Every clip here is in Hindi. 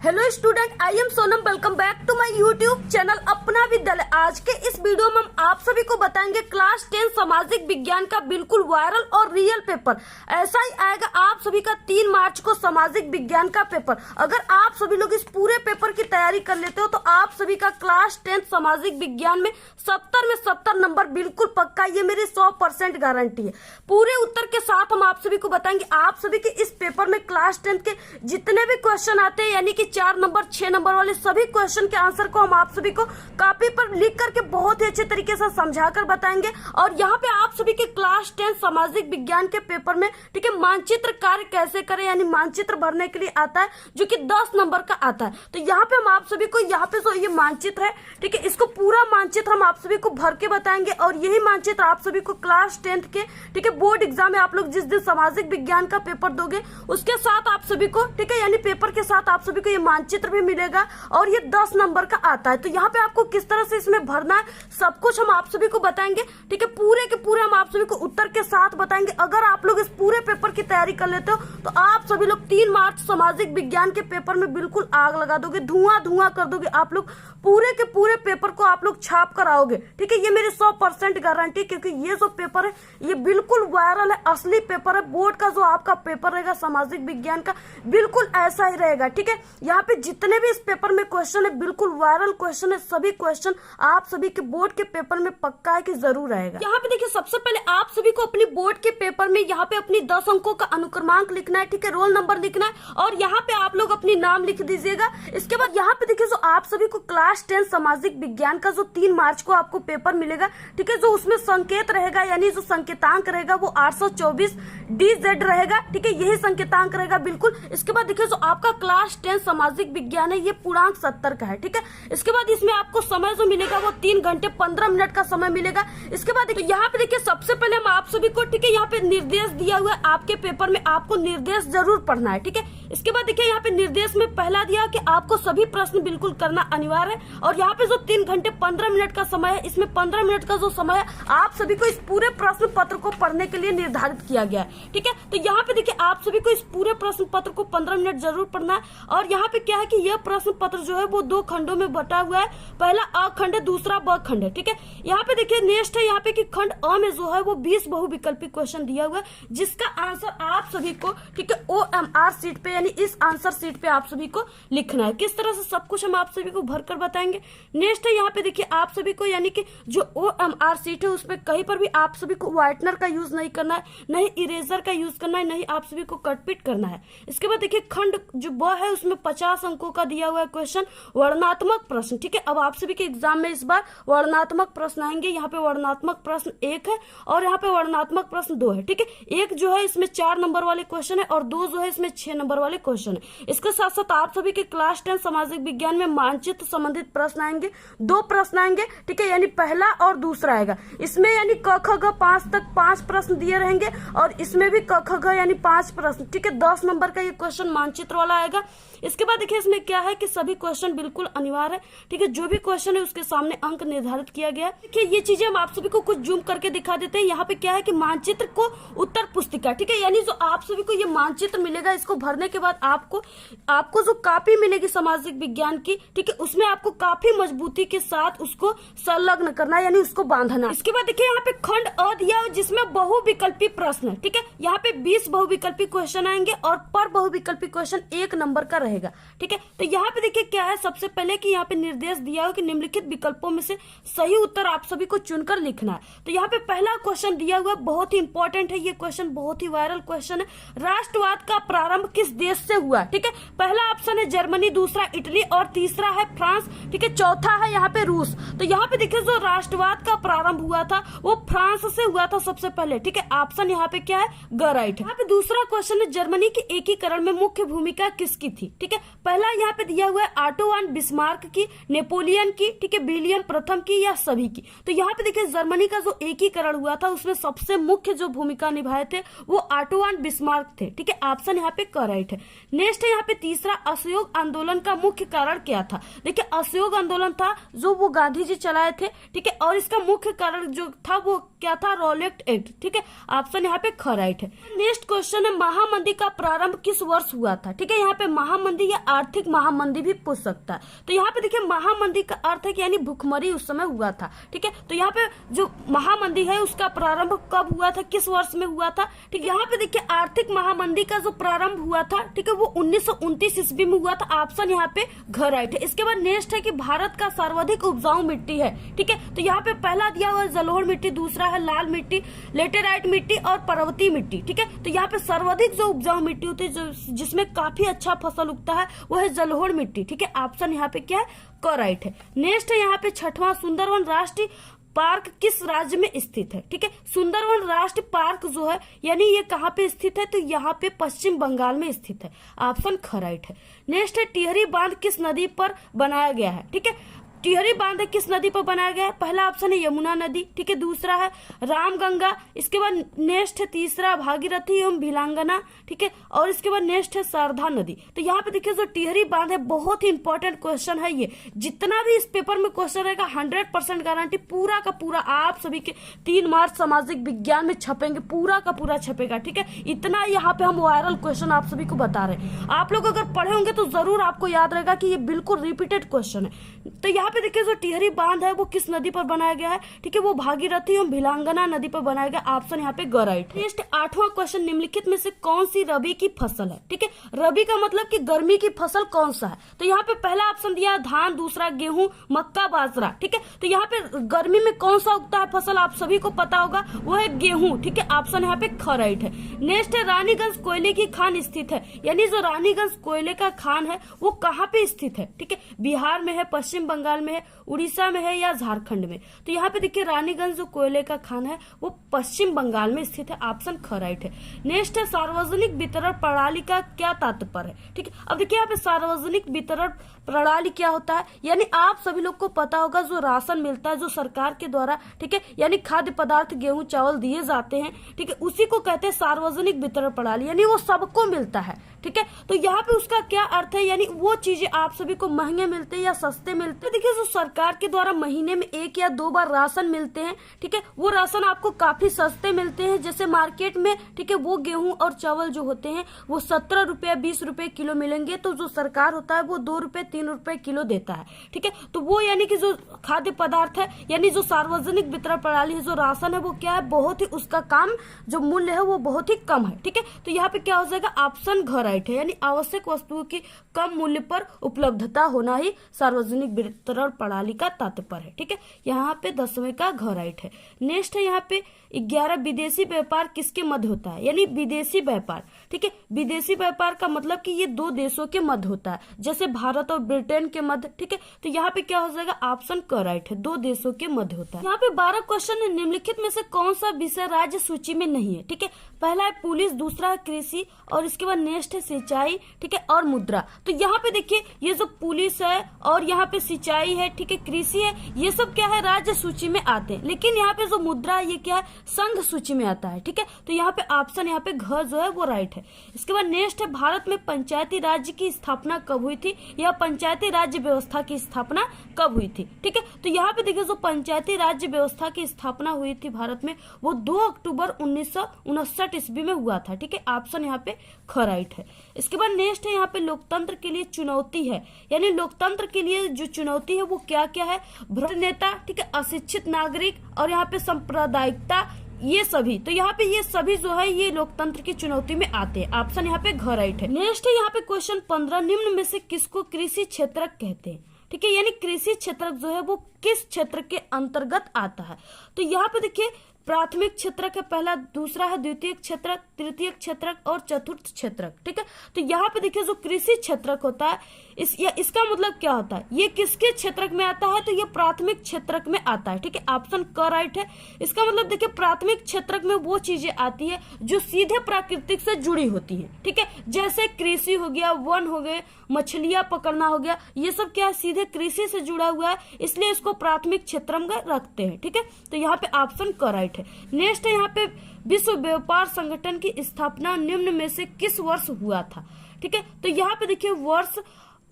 Hello student, I am Sonam. Welcome back to my YouTube channel Apna Vidyalaya. आज के इस वीडियो में हम आप सभी को बताएंगे क्लास 10 सामाजिक विज्ञान का बिल्कुल वायरल और रियल पेपर। ऐसा ही आएगा आप सभी का 3 मार्च को सामाजिक विज्ञान का पेपर। अगर आप सभी लोग इस पूरे पेपर की तैयारी कर लेते हो तो आप सभी का क्लास 10 सामाजिक विज्ञान में 70 में 70 नंबर बिल्कुल पक्का। ये मेरी 100% गारंटी है। पूरे उत्तर के साथ हम आप सभी को बताएंगे आप सभी के इस पेपर में क्लास 10 के जितने भी क्वेश्चन आते हैं, यानी कि 4 नंबर 6 नंबर वाले सभी क्वेश्चन के आंसर को हम आप सभी को कॉपी पर लिख करके बहुत ही अच्छे तरीके से समझाकर बताएंगे। और यहाँ पे आप सभी के क्लास 10 सामाजिक विज्ञान के पेपर में ठीक है मानचित्र कार्य कैसे करें, यानी मानचित्र भरने के लिए आता है जो कि 10 नंबर का आता है। तो यहाँ पे हम आप सभी को यहाँ पे जो ये मानचित्र है ठीक है, इसको पूरा मानचित्र हम आप सभी को भर के बताएंगे। और यही मानचित्र आप सभी को क्लास 10 के ठीक है बोर्ड एग्जाम में आप लोग जिस दिन सामाजिक विज्ञान का पेपर दोगे उसके साथ आप सभी को ठीक है, यानी पेपर के साथ आप सभी को ये मानचित्र भी मिलेगा। और ये 10 नंबर का आता है। तो यहाँ पे आपको किस तरह से इसमें भरना है सब कुछ हम आप सभी को बताएंगे। ठीक है, पूरे के पूरे हम आप सभी को उत्तर के साथ बताएंगे। अगर आप लोग इस पूरे पेपर की तैयारी कर लेते हो तो आप सभी लोग 3 मार्च सामाजिक विज्ञान के पेपर में बिल्कुल आग लगा दोगे, धुआं धुआं कर दोगे। आप लोग पूरे के पूरे पेपर को आप लोग छाप कर आओगे। ठीक है, ये मेरी 100% गारंटी, क्योंकि ये जो पेपर है ये बिल्कुल वायरल है, असली पेपर है। बोर्ड का जो आपका पेपर रहेगा सामाजिक विज्ञान का बिल्कुल ऐसा ही रहेगा। ठीक है, यहाँ पे जितने भी इस पेपर में क्वेश्चन है बिल्कुल वायरल क्वेश्चन है। सभी क्वेश्चन आप सभी के बोर्ड के पेपर में पक्का है कि जरूर आएगा। यहाँ पे देखिए, सबसे पहले आप सभी को अपनी बोर्ड के पेपर में यहाँ पे अपनी 10 अंकों का अनुक्रमांक लिखना है। ठीक है, रोल नंबर लिखना है और यहाँ पे आप लोग अपनी नाम लिख दीजिएगा। इसके बाद यहाँ पे देखिए, जो आप सभी को क्लास 10 सामाजिक विज्ञान का जो 3 मार्च को आपको पेपर मिलेगा ठीक है, जो उसमें संकेत रहेगा यानी जो संकेतांक रहेगा वो 824 DZ रहेगा। ठीक है, यही संकेतांक रहेगा बिल्कुल। इसके बाद देखिए, जो आपका क्लास 10 सामाजिक विज्ञान है ये पूर्णांक 70 का है। ठीक है, इसके बाद इसमें आपको समय जो मिलेगा वो 3 घंटे 15 मिनट का समय मिलेगा। इसके बाद देखिए, यहाँ पे देखिए सबसे पहले हम आप सभी को ठीक है यहाँ पे निर्देश दिया हुआ है। आपके पेपर में आपको निर्देश जरूर पढ़ना है। ठीक है, इसके बाद देखिए यहाँ पे निर्देश में पहला दिया कि आपको सभी प्रश्न बिल्कुल करना अनिवार्य है। और यहाँ पे जो 3 घंटे 15 मिनट का समय है, इसमें 15 मिनट का जो समय है आप सभी को इस पूरे प्रश्न पत्र को पढ़ने के लिए निर्धारित किया गया है। ठीक है, तो यहाँ पे देखिए आप सभी को इस पूरे प्रश्न पत्र को 15 मिनट जरूर पढ़ना है। और यहाँ पे क्या है कि यह प्रश्न पत्र जो है वो 2 खंडों में बटा हुआ है। पहला अ खंड है, दूसरा ब खंड है। ठीक है, यहाँ पे देखिए नेक्स्ट है यहाँ पे कि खंड अ में जो है वो 20 बहुविकल्पी क्वेश्चन दिया हुआ है, जिसका आंसर आप सभी को ठीक है OMR सीट पे यानी इस आंसर सीट पे आप सभी को लिखना है। किस तरह से सब कुछ हम आप सभी को भरकर बताएंगे। नेक्स्ट है यहाँ पे देखिए आप सभी को यानी कि जो OMR सीट है उसपे कहीं पर भी आप सभी को व्हाइटनर का यूज नहीं करना है, नहीं इरेजर का यूज करना है, नहीं आप सभी को कटपीट करना है। इसके बाद देखिए खंड जो ब है उसमें 50 अंकों का दिया हुआ है क्वेश्चन वर्णनात्मक प्रश्न। ठीक है, अब आप सभी के एग्जाम में इस बार वर्णनात्मक प्रश्न आएंगे। यहाँ पे वर्णनात्मक प्रश्न 1 है और यहाँ पे वर्णनात्मक प्रश्न 2 है। ठीक है, एक जो है इसमें 4 नंबर वाले क्वेश्चन है और 2 जो है इसमें 6 नंबर वाले क्वेश्चन है। इसके साथ साथ आप सभी के क्लास 10 सामाजिक विज्ञान में मानचित्र संबंधित प्रश्न आएंगे। 2 प्रश्न आएंगे। ठीक है, यानी पहला और दूसरा आएगा। इसमें यानी क ख ग 5 तक 5 प्रश्न दिए रहेंगे और इसमें भी क ख ग यानी 5 प्रश्न। ठीक है, 10 नंबर का ये क्वेश्चन मानचित्र वाला आएगा। इसके बाद देखिए इसमें क्या है कि सभी क्वेश्चन बिल्कुल अनिवार्य है। ठीक है, जो भी क्वेश्चन है उसके सामने अंक निर्धारित किया गया है। देखिए ये चीजें हम आप सभी को कुछ जूम करके दिखा देते हैं। यहाँ पे क्या है कि मानचित्र को उत्तर पुस्तिका ठीक है, यानी जो आप सभी को ये मानचित्र मिलेगा इसको भरने के बाद आपको जो कॉपी मिलेगी सामाजिक विज्ञान की ठीक है, उसमें आपको काफी मजबूती के साथ उसको संलग्न करना है, यानी उसको बांधना। इसके बाद देखिए यहाँ पे खंड अ दिया है जिसमें बहुविकल्पी प्रश्न है। ठीक है, यहाँ पे 20 बहुविकल्पी क्वेश्चन आएंगे और पर बहुविकल्पी क्वेश्चन 1 नंबर का रहेगा। ठीक है, तो यहाँ पे देखिए क्या है सबसे पहले कि यहाँ पे निर्देश दिया हो कि निम्नलिखित विकल्पों में से सही उत्तर आप सभी को चुनकर लिखना है। तो यहाँ पे पहला क्वेश्चन दिया हुआ है, बहुत ही इंपॉर्टेंट है ये क्वेश्चन, बहुत ही वायरल क्वेश्चन है। राष्ट्रवाद का प्रारंभ किस देश से हुआ। ठीक है, पहला ऑप्शन है जर्मनी, दूसरा इटली और तीसरा है फ्रांस। ठीक है, चौथा है यहाँ पे रूस। तो यहाँ पे देखिए जो राष्ट्रवाद का प्रारंभ हुआ था वो फ्रांस से हुआ था सबसे पहले। ठीक है, ऑप्शन यहाँ पे क्या है ग राइट है। यहाँ पे दूसरा क्वेश्चन है जर्मनी के एकीकरण में मुख्य भूमिका किसकी थी। ठीक है, पहला यहाँ पे दिया हुआ है ऑटो वन बिस्मार्क की, नेपोलियन की, ठीक है, विलियम प्रथम की या सभी की। तो यहाँ पे देखिए जर्मनी का जो एकीकरण हुआ था उसमें सबसे मुख्य जो भूमिका निभाए थे वो ऑटो वन बिस्मार्क थे। ठीक है, ऑप्शन यहाँ पे करेक्ट है। है। नेक्स्ट है यहाँ पे तीसरा, असहयोग आंदोलन का मुख्य कारण क्या था। देखिए असहयोग आंदोलन था जो वो गांधी जी चलाए थे, ठीक है, और इसका मुख्य कारण जो था वो क्या था, रॉलेट एक्ट, ठीक है, ऑप्शन यहाँ पे करेक्ट है। नेक्स्ट क्वेश्चन है, महामंदी का प्रारंभ किस वर्ष हुआ था। ठीक है, यहाँ पे महामंदी या आर्थिक महामंदी भी पूछ सकता है। तो यहाँ पे देखिए महामंदी का अर्थ है कि यानी भुखमरी उस समय हुआ था। ठीक है, तो यहाँ पे जो महामंदी है उसका प्रारंभ कब हुआ था, किस वर्ष में हुआ था। ठीक है, यहाँ पे देखिए आर्थिक महामंदी का जो प्रारंभ हुआ था, ठीक है, वो 1929 ईस्वी में हुआ था। ऑप्शन यहाँ पे करेक्ट है। इसके बाद नेक्स्ट है कि भारत का सर्वाधिक उपजाऊ मिट्टी है। ठीक है, तो यहाँ पे पहला दिया हुआ है जलोढ़ मिट्टी, दूसरा है लाल मिट्टी, लेटेराइट मिट्टी और पर्वतीय मिट्टी। ठीक है, तो यहाँ पे सर्वाधिक जो उपजाऊ मिट्टी होती है जिसमें काफी अच्छा फसल उगता है वो है जलोढ़ मिट्टी। ठीक है, ऑप्शन यहाँ पे क्या है, करेक्ट है। नेक्स्ट है यहाँ पे छठवां, सुंदरवन राष्ट्रीय पार्क किस राज्य में स्थित है। ठीक है, सुंदरवन राष्ट्रीय पार्क जो है यानी ये कहाँ पे स्थित है, तो यहाँ पे पश्चिम बंगाल में स्थित है। ऑप्शन करेक्ट है। नेक्स्ट है टिहरी बांध किस नदी पर बनाया गया है। ठीक है, टिहरी बांध किस नदी पर बनाया गया है, पहला ऑप्शन है यमुना नदी। ठीक है, दूसरा है रामगंगा, इसके बाद नेक्स्ट है तीसरा भागीरथी एवं भिलांगना। ठीक है, और इसके बाद नेक्स्ट है शारदा नदी। तो यहाँ पे देखिए जो टिहरी बांध है बहुत ही इंपॉर्टेंट क्वेश्चन है ये। जितना भी इस पेपर में क्वेश्चन रहेगा 100% गारंटी पूरा का पूरा आप सभी के 3 मार्च सामाजिक विज्ञान में छपेंगे, पूरा का पूरा छपेगा। ठीक है, इतना यहाँ पे हम वायरल क्वेश्चन आप सभी को बता रहे हैं। आप लोग अगर पढ़े होंगे तो जरूर आपको याद रहेगा कि ये बिल्कुल रिपीटेड क्वेश्चन है। तो यहाँ पे देखिए जो टिहरी बांध है वो किस नदी पर बनाया गया है। ठीक है, वो भागीरथी एवं भिलांगना नदी पर बनाया गया। ऑप्शन यहाँ पे करेक्ट है। नेक्स्ट 8वां क्वेश्चन, निम्नलिखित में से कौन सी रबी की फसल है। ठीक है, रबी का मतलब कि गर्मी की फसल कौन सा है। तो यहाँ पे पहला ऑप्शन दिया धान, दूसरा गेहूं, मक्का, बाजरा। ठीक है, तो यहाँ पे गर्मी में कौन सा उगता है फसल आप सभी को पता होगा, वो है गेहूं। ठीक है, ऑप्शन यहाँ पे करेक्ट है। नेक्स्ट है रानीगंज कोयले की खान स्थित है, यानी जो रानीगंज कोयले का खान है वो कहाँ पे स्थित है। ठीक है, बिहार में है, पश्चिम बंगाल में है, उड़ीसा में है या झारखंड में। तो यहाँ पे देखिए रानीगंज जो कोयले का खान है वो पश्चिम बंगाल में स्थित है। ऑप्शन करेक्ट है। नेक्स्ट है सार्वजनिक वितरण प्रणाली का क्या तात्पर्य है। ठीक है, अब देखिए यहाँ पे सार्वजनिक वितरण प्रणाली क्या होता है, यानी आप सभी लोग को पता होगा जो राशन मिलता है जो सरकार के द्वारा, ठीक है, यानी खाद्य पदार्थ गेहूं चावल दिए जाते हैं। ठीक है, उसी को कहते हैं सार्वजनिक वितरण प्रणाली, यानी वो सबको मिलता है। ठीक है, तो यहाँ पे उसका क्या अर्थ है, यानी वो चीजें आप सभी को महंगे मिलते हैं या सस्ते मिलते हैं। देखिए जो सरकार के द्वारा महीने में 1 या 2 बार राशन मिलते हैं, ठीक है, वो राशन आपको काफी सस्ते मिलते हैं। जैसे मार्केट में, ठीक है, वो गेहूं और चावल जो होते हैं वो 17 रुपए 20 रुपए किलो मिलेंगे, तो जो सरकार होता है वो 2 रुपए 3 रुपए किलो देता है। ठीक है, तो वो यानी कि जो खाद्य पदार्थ है यानी जो सार्वजनिक वितरण प्रणाली है, जो राशन है वो क्या है, बहुत ही उसका काम जो मूल्य है वो बहुत ही कम है। ठीक है, तो यहाँ पे क्या हो जाएगा, ऑप्शन करेक्ट है, यानी आवश्यक वस्तुओं की कम मूल्य पर उपलब्धता होना ही सार्वजनिक वितरण प्रणाली का तात्पर्य है। ठीक है, यहाँ पे 10वें का करेक्ट है। नेक्स्ट है यहाँ पे 11 विदेशी व्यापार किसके मध्य होता है, यानी विदेशी व्यापार। ठीक है, विदेशी व्यापार का मतलब कि ये 2 देशों के मध्य होता है, जैसे भारत और ब्रिटेन के मध्य। ठीक है, तो यहाँ पे क्या हो जाएगा, ऑप्शन करेक्ट है, 2 देशों के मध्य होता है। यहाँ पे 12 क्वेश्चन है, निम्नलिखित में से कौन सा विषय राज्य सूची में नहीं है। ठीक है, पहला है पुलिस, दूसरा है कृषि और इसके बाद नेक्स्ट है सिंचाई, ठीक है, और मुद्रा। तो यहाँ पे देखिए ये जो पुलिस है और यहाँ पे सिंचाई है, ठीक है, कृषि है, ये सब क्या है, राज्य सूची में आते हैं। लेकिन यहाँ पे जो मुद्रा है ये क्या है, संघ सूची में आता है। ठीक है, तो यहाँ पे ऑप्शन यहाँ पे घ जो है वो राइट है। इसके बाद नेक्स्ट है भारत में पंचायती राज्य की स्थापना कब हुई थी, या पंचायती राज्य व्यवस्था की स्थापना कब हुई थी। ठीक है, तो यहाँ पे देखिए जो पंचायती राज्य व्यवस्था की स्थापना हुई थी भारत में वो 2 अक्टूबर 1959 ईस्वी में हुआ था। ठीक है, ऑप्शन यहाँ पे करेक्ट है। इसके बाद नेक्स्ट है यहाँ पे लोकतंत्र के लिए चुनौती है, यानी लोकतंत्र के लिए जो चुनौती है वो क्या क्या है, भ्रष्ट नेता, ठीक है, अशिक्षित नागरिक और यहाँ पे सांप्रदायिकता, ये सभी। तो यहाँ पे ये सभी जो है ये लोकतंत्र की चुनौती में आते हैं। ऑप्शन यहाँ पे करेक्ट है। नेक्स्ट है यहाँ पे क्वेश्चन 15, निम्न में से किसको कृषि क्षेत्रक कहते हैं। ठीक है, यानी कृषि क्षेत्रक जो है वो किस क्षेत्र के अंतर्गत आता है। तो यहाँ पे देखिए प्राथमिक क्षेत्रक है पहला, दूसरा है द्वितीय क्षेत्रक, तृतीय क्षेत्रक और चतुर्थ क्षेत्रक। ठीक है, तो यहाँ पे देखिए जो कृषि क्षेत्रक होता है इसका मतलब क्या होता है, ये किसके क्षेत्रक में आता है, तो ये प्राथमिक क्षेत्रक में आता है। ठीक है, ऑप्शन करेक्ट है। इसका मतलब देखिए प्राथमिक क्षेत्रक में वो चीजें आती है जो सीधे प्राकृतिक से जुड़ी होती है। ठीक है, जैसे कृषि हो गया, वन हो गए, मछलियां पकड़ना हो गया, ये सब क्या है, सीधे कृषि से जुड़ा हुआ है, इसलिए इसको प्राथमिक क्षेत्र में रखते हैं। ठीक है, तो यहाँ पे ऑप्शन करेक्ट है। नेक्स्ट है यहाँ पे विश्व व्यापार संगठन की स्थापना निम्न में से किस वर्ष हुआ था। ठीक है। तो यहाँ पे देखिए वर्ष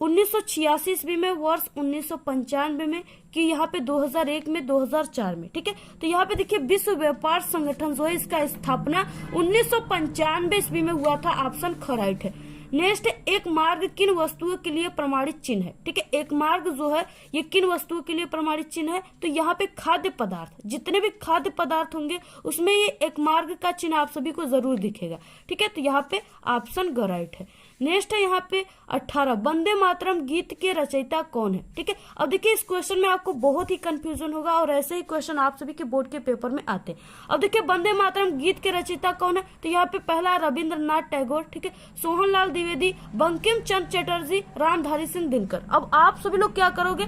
1986 ईस्वी में, वर्ष 1995 में, कि यहाँ पे 2001 में, 2004 में, ठीक है। तो यहाँ पे देखिए विश्व व्यापार संगठन जो है इसका स्थापना 1995 ईस्वी में हुआ था। ऑप्शन ख राइट है। नेक्स्ट, एक मार्ग किन वस्तुओं के लिए प्रमाणित चिन्ह है, ठीक है। एक मार्ग जो है ये किन वस्तुओं के लिए प्रमाणित चिन्ह है, तो यहाँ पे खाद्य पदार्थ, जितने भी खाद्य पदार्थ होंगे उसमें ये एक मार्ग का चिन्ह आप सभी को जरूर दिखेगा, ठीक है। तो यहाँ पे ऑप्शन ग राइट है। नेक्स्ट है यहाँ पे 18, वंदे मातरम गीत के रचयिता कौन है, ठीक है। अब देखिए इस क्वेश्चन में आपको बहुत ही कंफ्यूजन होगा और ऐसे ही क्वेश्चन आप सभी के बोर्ड के पेपर में आते हैं। अब देखिए वंदे मातरम गीत के रचयिता कौन है, तो यहाँ पे पहला रविंद्रनाथ टैगोर, ठीक है, सोहनलाल द्विवेदी, बंकिम चंद्र चटर्जी, रामधारी सिंह दिनकर। अब आप सभी लोग क्या करोगे,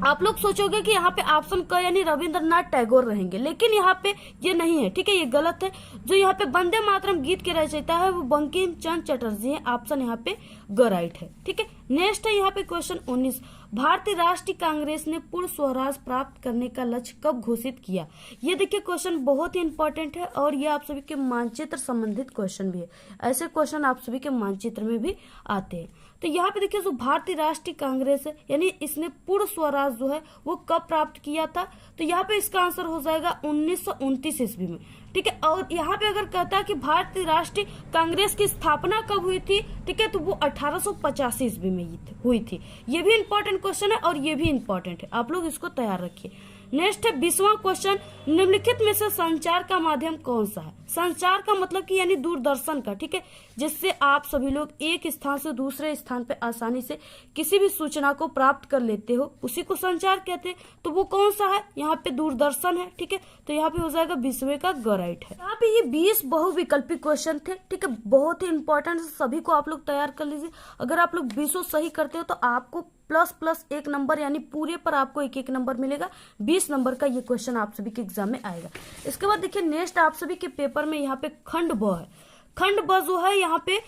आप लोग सोचोगे कि यहाँ पे ऑप्शन क यानी रविंद्रनाथ टैगोर रहेंगे, लेकिन यहाँ पे ये नहीं है, ठीक है, ये गलत है। जो यहाँ पे वंदे मातरम गीत के रचयिता है वो बंकिम चंद्र चटर्जी है। ऑप्शन यहाँ पे ग राइट है, ठीक है। नेक्स्ट है यहाँ पे क्वेश्चन 19, भारतीय राष्ट्रीय कांग्रेस ने पूर्ण स्वराज प्राप्त करने का लक्ष्य कब घोषित किया। ये देखिए क्वेश्चन बहुत ही इंपॉर्टेंट है और ये आप सभी के मानचित्र संबंधित क्वेश्चन भी है। ऐसे क्वेश्चन आप सभी के मानचित्र में भी आते हैं। तो यहाँ पे देखिए जो भारतीय राष्ट्रीय कांग्रेस है यानी इसने पूर्ण स्वराज जो है वो कब प्राप्त किया था, तो यहाँ पे इसका आंसर हो जाएगा 1929 ईस्वी में, ठीक है। और यहाँ पे अगर कहता है कि भारतीय राष्ट्रीय कांग्रेस की स्थापना कब हुई थी, ठीक है, तो वो 1885 ईस्वी में हुई थी। ये भी इंपॉर्टेंट क्वेश्चन है और ये भी इंपॉर्टेंट है, आप लोग इसको तैयार रखिए। नेक्स्ट है 20वां क्वेश्चन, निम्नलिखित में से संचार का माध्यम कौन सा है। संचार का मतलब कि यानी दूरदर्शन का, ठीक है, जिससे आप सभी लोग एक स्थान से दूसरे स्थान पे आसानी से किसी भी सूचना को प्राप्त कर लेते हो, उसी को संचार कहते हैं। तो वो कौन सा है, यहाँ पे दूरदर्शन है, ठीक है। तो यहाँ पे हो जाएगा 20वें का ग राइट है। यहाँ पे ये 20 बहुविकल्पी क्वेश्चन थे, ठीक है, बहुत ही इंपॉर्टेंट, सभी को आप लोग तैयार कर लीजिए। अगर आप लोग 20 सही करते हो तो आपको प्लस 1 नंबर यानी पूरे पर आपको 1-1 नंबर मिलेगा। 20 नंबर का ये क्वेश्चन आप सभी के एग्जाम में आएगा। इसके बाद देखिए नेक्स्ट आप सभी के पेपर में यहाँ पे खंड ब है। खंड ब जो है यहाँ पे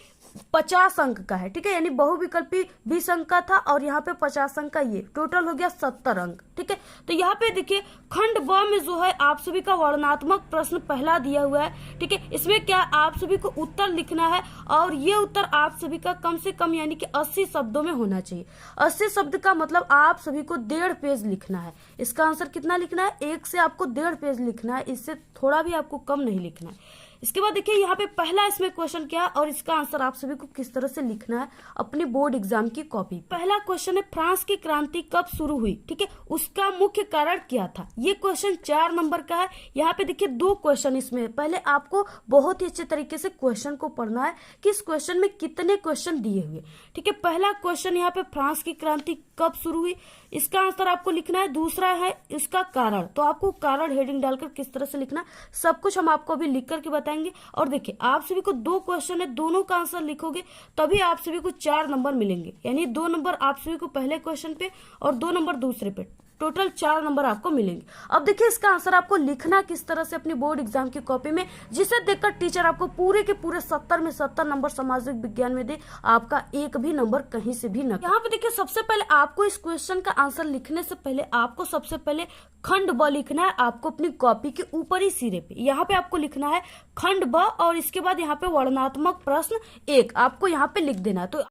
50 अंक का है, ठीक है, यानी बहुविकल्पी 20 अंक का था और यहाँ पे 50 अंक का, ये टोटल हो गया 70 अंक, ठीक है। तो यहाँ पे देखिए खंड ब में जो है आप सभी का वर्णनात्मक प्रश्न पहला दिया हुआ है, ठीक है। इसमें क्या आप सभी को उत्तर लिखना है और ये उत्तर आप सभी का कम से कम यानी कि 80 शब्दों में होना चाहिए। 80 शब्द का मतलब आप सभी को 1.5 पेज लिखना है। इसका आंसर कितना लिखना है, 1 से आपको 1.5 पेज लिखना है, इससे थोड़ा भी आपको कम नहीं लिखना है। इसके बाद देखिए यहाँ पे पहला इसमें क्वेश्चन क्या और इसका आंसर आप सभी को किस तरह से लिखना है अपनी बोर्ड एग्जाम की कॉपी। पहला क्वेश्चन है फ्रांस की क्रांति कब शुरू हुई, ठीक है, उसका मुख्य कारण क्या था। ये क्वेश्चन 4 नंबर का है। यहाँ पे देखिए 2 क्वेश्चन इसमें, पहले आपको बहुत ही अच्छे तरीके से क्वेश्चन को पढ़ना है कि इस क्वेश्चन में कितने क्वेश्चन दिए हुए, ठीक है। पहला क्वेश्चन यहाँ पे फ्रांस की क्रांति कब शुरू हुई, इसका आंसर आपको लिखना है। दूसरा है इसका कारण, तो आपको कारण हेडिंग डालकर किस तरह से लिखना, सब कुछ हम आपको अभी लिख करके बताएंगे। और देखिए आप सभी को 2 क्वेश्चन है, दोनों का आंसर लिखोगे तभी आप सभी को 4 नंबर मिलेंगे, यानी 2 नंबर आप सभी को पहले क्वेश्चन पे और 2 नंबर दूसरे पे, टोटल 4 नंबर आपको मिलेंगे। अब देखिए इसका आंसर आपको लिखना किस तरह से अपनी बोर्ड एग्जाम की कॉपी में, जिसे देखकर टीचर आपको पूरे के पूरे 70 में 70 नंबर सामाजिक विज्ञान में दे, आपका एक भी नंबर कहीं से भी न। यहाँ पे देखिए सबसे पहले आपको इस क्वेश्चन का आंसर लिखने से पहले आपको सबसे पहले खंड ब लिखना है। आपको अपनी कॉपी के ऊपरी सिरे पे यहाँ पे आपको लिखना है खंड ब और इसके बाद यहाँ पे वर्णनात्मक प्रश्न 1 आपको यहाँ पे लिख देना है। तो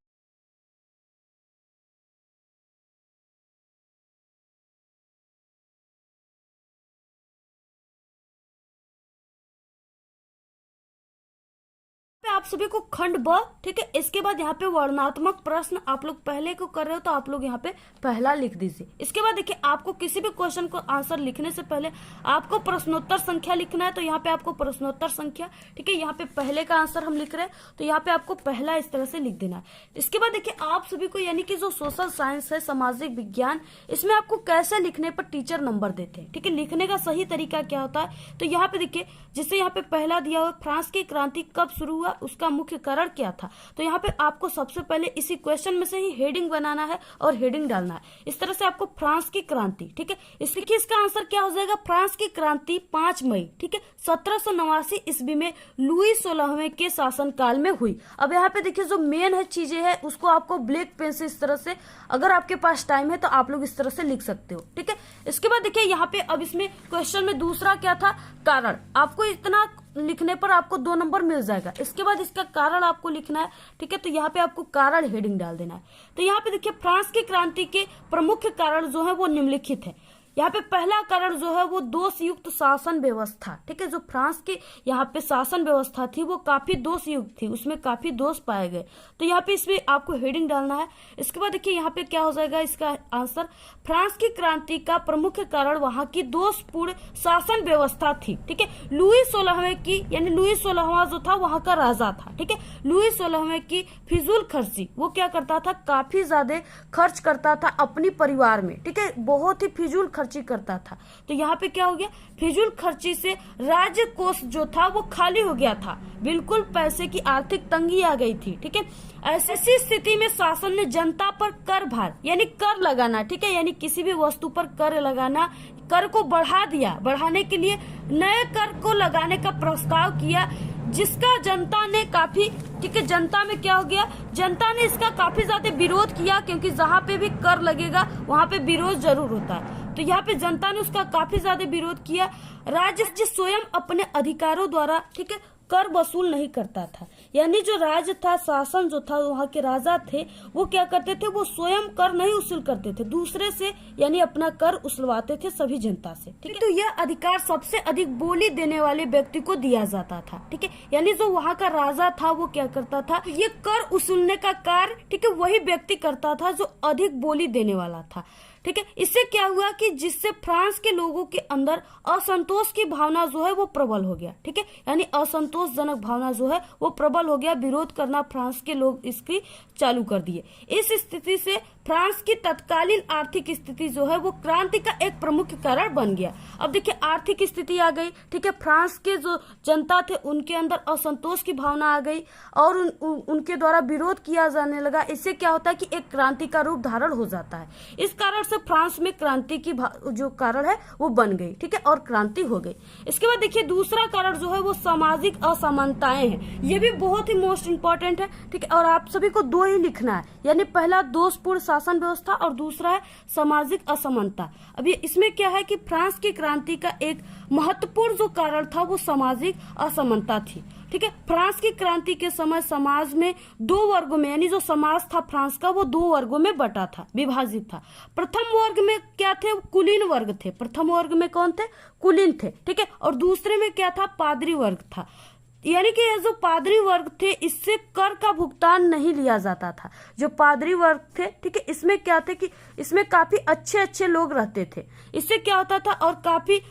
आप सभी को खंड ब, ठीक है, इसके बाद यहाँ पे वर्णनात्मक प्रश्न आप लोग पहले को कर रहे हो तो आप लोग यहाँ पे पहला लिख दीजिए। इसके बाद देखिए आपको किसी भी क्वेश्चन को आंसर लिखने से पहले आपको प्रश्नोत्तर संख्या लिखना है। तो यहाँ पे आपको प्रश्नोत्तर संख्या, ठीक है, यहाँ पे पहले का आंसर हम लिख रहे हैं तो यहाँ पे आपको पहला इस तरह से लिख देना है। इसके बाद देखिए आप सभी को यानी कि जो सोशल साइंस है, सामाजिक विज्ञान, इसमें आपको कैसे लिखने पर टीचर नंबर देते हैं, ठीक है, लिखने का सही तरीका क्या होता है। तो यहाँ पे देखिए जिससे यहाँ पे पहला दिया हुआ फ्रांस की क्रांति कब शुरू हुआ, उसका मुख्य कारण क्या था। तो यहाँ पे आपको सबसे पहले इसी क्वेश्चन में से ही हेडिंग बनाना है और हेडिंग डालना है। इस तरह से आपको फ्रांस की क्रांति, ठीक है, इसका आंसर क्या हो जाएगा, फ्रांस की क्रांति 5 मई, ठीक है, 1789 ईस्वी में लुई 16वें के शासन काल में हुई। अब यहाँ पे देखिए जो मेन है चीजें है उसको आपको ब्लैक पेन से इस तरह से, अगर आपके पास टाइम है तो आप लोग इस तरह से लिख सकते हो, ठीक है। इसके बाद देखिए यहाँ पे अब इसमें क्वेश्चन में दूसरा क्या था, कारण। आपको इतना लिखने पर आपको 2 नंबर मिल जाएगा। इसके बाद इसका कारण आपको लिखना है, ठीक है। तो यहाँ पे आपको कारण हेडिंग डाल देना है। तो यहाँ पे देखिए फ्रांस की क्रांति के प्रमुख कारण जो है वो निम्नलिखित है। यहाँ पे पहला कारण जो है वो दोषयुक्त शासन व्यवस्था, ठीक है। जो फ्रांस की यहाँ पे शासन व्यवस्था थी वो काफी दोषयुक्त थी, उसमें काफी दोष पाए गए। तो यहाँ पे इसमें आपको हेडिंग डालना है। इसके बाद देखिए यहाँ पे क्या हो जाएगा इसका आंसर, फ्रांस की क्रांति का प्रमुख कारण वहां की दोषपूर्ण शासन व्यवस्था थी, ठीक है। लुई 16वें की, यानी लुई 16वां जो था वहां का राजा था, ठीक है। लुई 16वें की फिजूल खर्ची, वो क्या करता था, काफी ज्यादा खर्च करता था अपनी परिवार में, ठीक है। बहुत ही फिजूल खर्ची करता था। तो यहाँ पे क्या हो गया, फिजूल खर्ची से राज्य कोष जो था वो खाली हो गया था, बिल्कुल पैसे की आर्थिक तंगी आ गई थी, ठीक है। ऐसी स्थिति में शासन ने जनता पर कर भार, यानी कर लगाना, ठीक है, यानी किसी भी वस्तु पर कर लगाना, कर को बढ़ा दिया। बढ़ाने के लिए नए कर को लगाने का प्रस्ताव किया, जिसका जनता ने काफी, ठीक है, जनता में क्या हो गया, जनता ने इसका काफी ज्यादा विरोध किया, क्योंकि जहाँ पे भी कर लगेगा वहां पे विरोध जरूर होता है। तो यहाँ पे जनता ने उसका काफी ज्यादा विरोध किया। राज्य स्वयं अपने अधिकारों द्वारा, ठीक है, कर वसूल नहीं करता था, यानी जो राज्य था, शासन जो था, वहाँ के राजा थे, वो क्या करते थे, वो स्वयं कर नहीं वसूल करते थे, दूसरे से यानी अपना कर उछलवाते थे सभी जनता से, ठीक है। तो यह अधिकार सबसे अधिक बोली देने वाले व्यक्ति को दिया जाता था, ठीक है। यानी जो वहाँ का राजा था वो क्या करता था, ये कर वसूलने का कार्य, ठीक है, वही व्यक्ति करता था जो अधिक बोली देने वाला था, ठीक है। इससे क्या हुआ कि जिससे फ्रांस के लोगों के अंदर असंतोष की भावना जो है वो प्रबल हो गया, ठीक है। यानी असंतोषजनक भावना जो है वो प्रबल हो गया, विरोध करना फ्रांस के लोग इसकी चालू कर दिए। इस स्थिति से फ्रांस की तत्कालीन आर्थिक स्थिति जो है वो क्रांति का एक प्रमुख कारण बन गया। अब देखिए आर्थिक स्थिति आ गई, ठीक है, फ्रांस के जो जनता थे उनके अंदर असंतोष की भावना आ गई और उनके द्वारा विरोध किया जाने लगा। इससे क्या होता है कि एक क्रांति का रूप धारण हो जाता है। इस कारण से फ्रांस में क्रांति की जो कारण है वो बन गई, ठीक है, और क्रांति हो गई। इसके बाद देखिए दूसरा कारण जो है वो सामाजिक असमानताएं हैं। ये भी बहुत ही मोस्ट इंपॉर्टेंट है, ठीक है, और आप सभी को 2 ही लिखना है, यानी पहला दोषपूर्ण शासन व्यवस्था और दूसरा है सामाजिक असमानता। अभी इसमें क्या है कि फ्रांस की क्रांति का एक महत्वपूर्ण जो कारण था वो सामाजिक असमानता थी, ठीक है। फ्रांस की क्रांति के समय समाज में 2 वर्गों में, यानी जो समाज था फ्रांस का वो 2 वर्गों में बटा था, विभाजित था। प्रथम वर्ग में क्या थे, कुलीन वर्ग थे। प्रथम वर्ग में कौन थे, कुलीन थे, ठीक है, और दूसरे में क्या था, पादरी वर्ग था। यानी कि ये जो पादरी वर्ग थे इससे कर का भुगतान नहीं लिया जाता था। जो पादरी वर्ग थे, ठीक है, इसमें क्या थे कि इसमें काफी अच्छे अच्छे लोग रहते थे। इससे क्या होता था, और काफी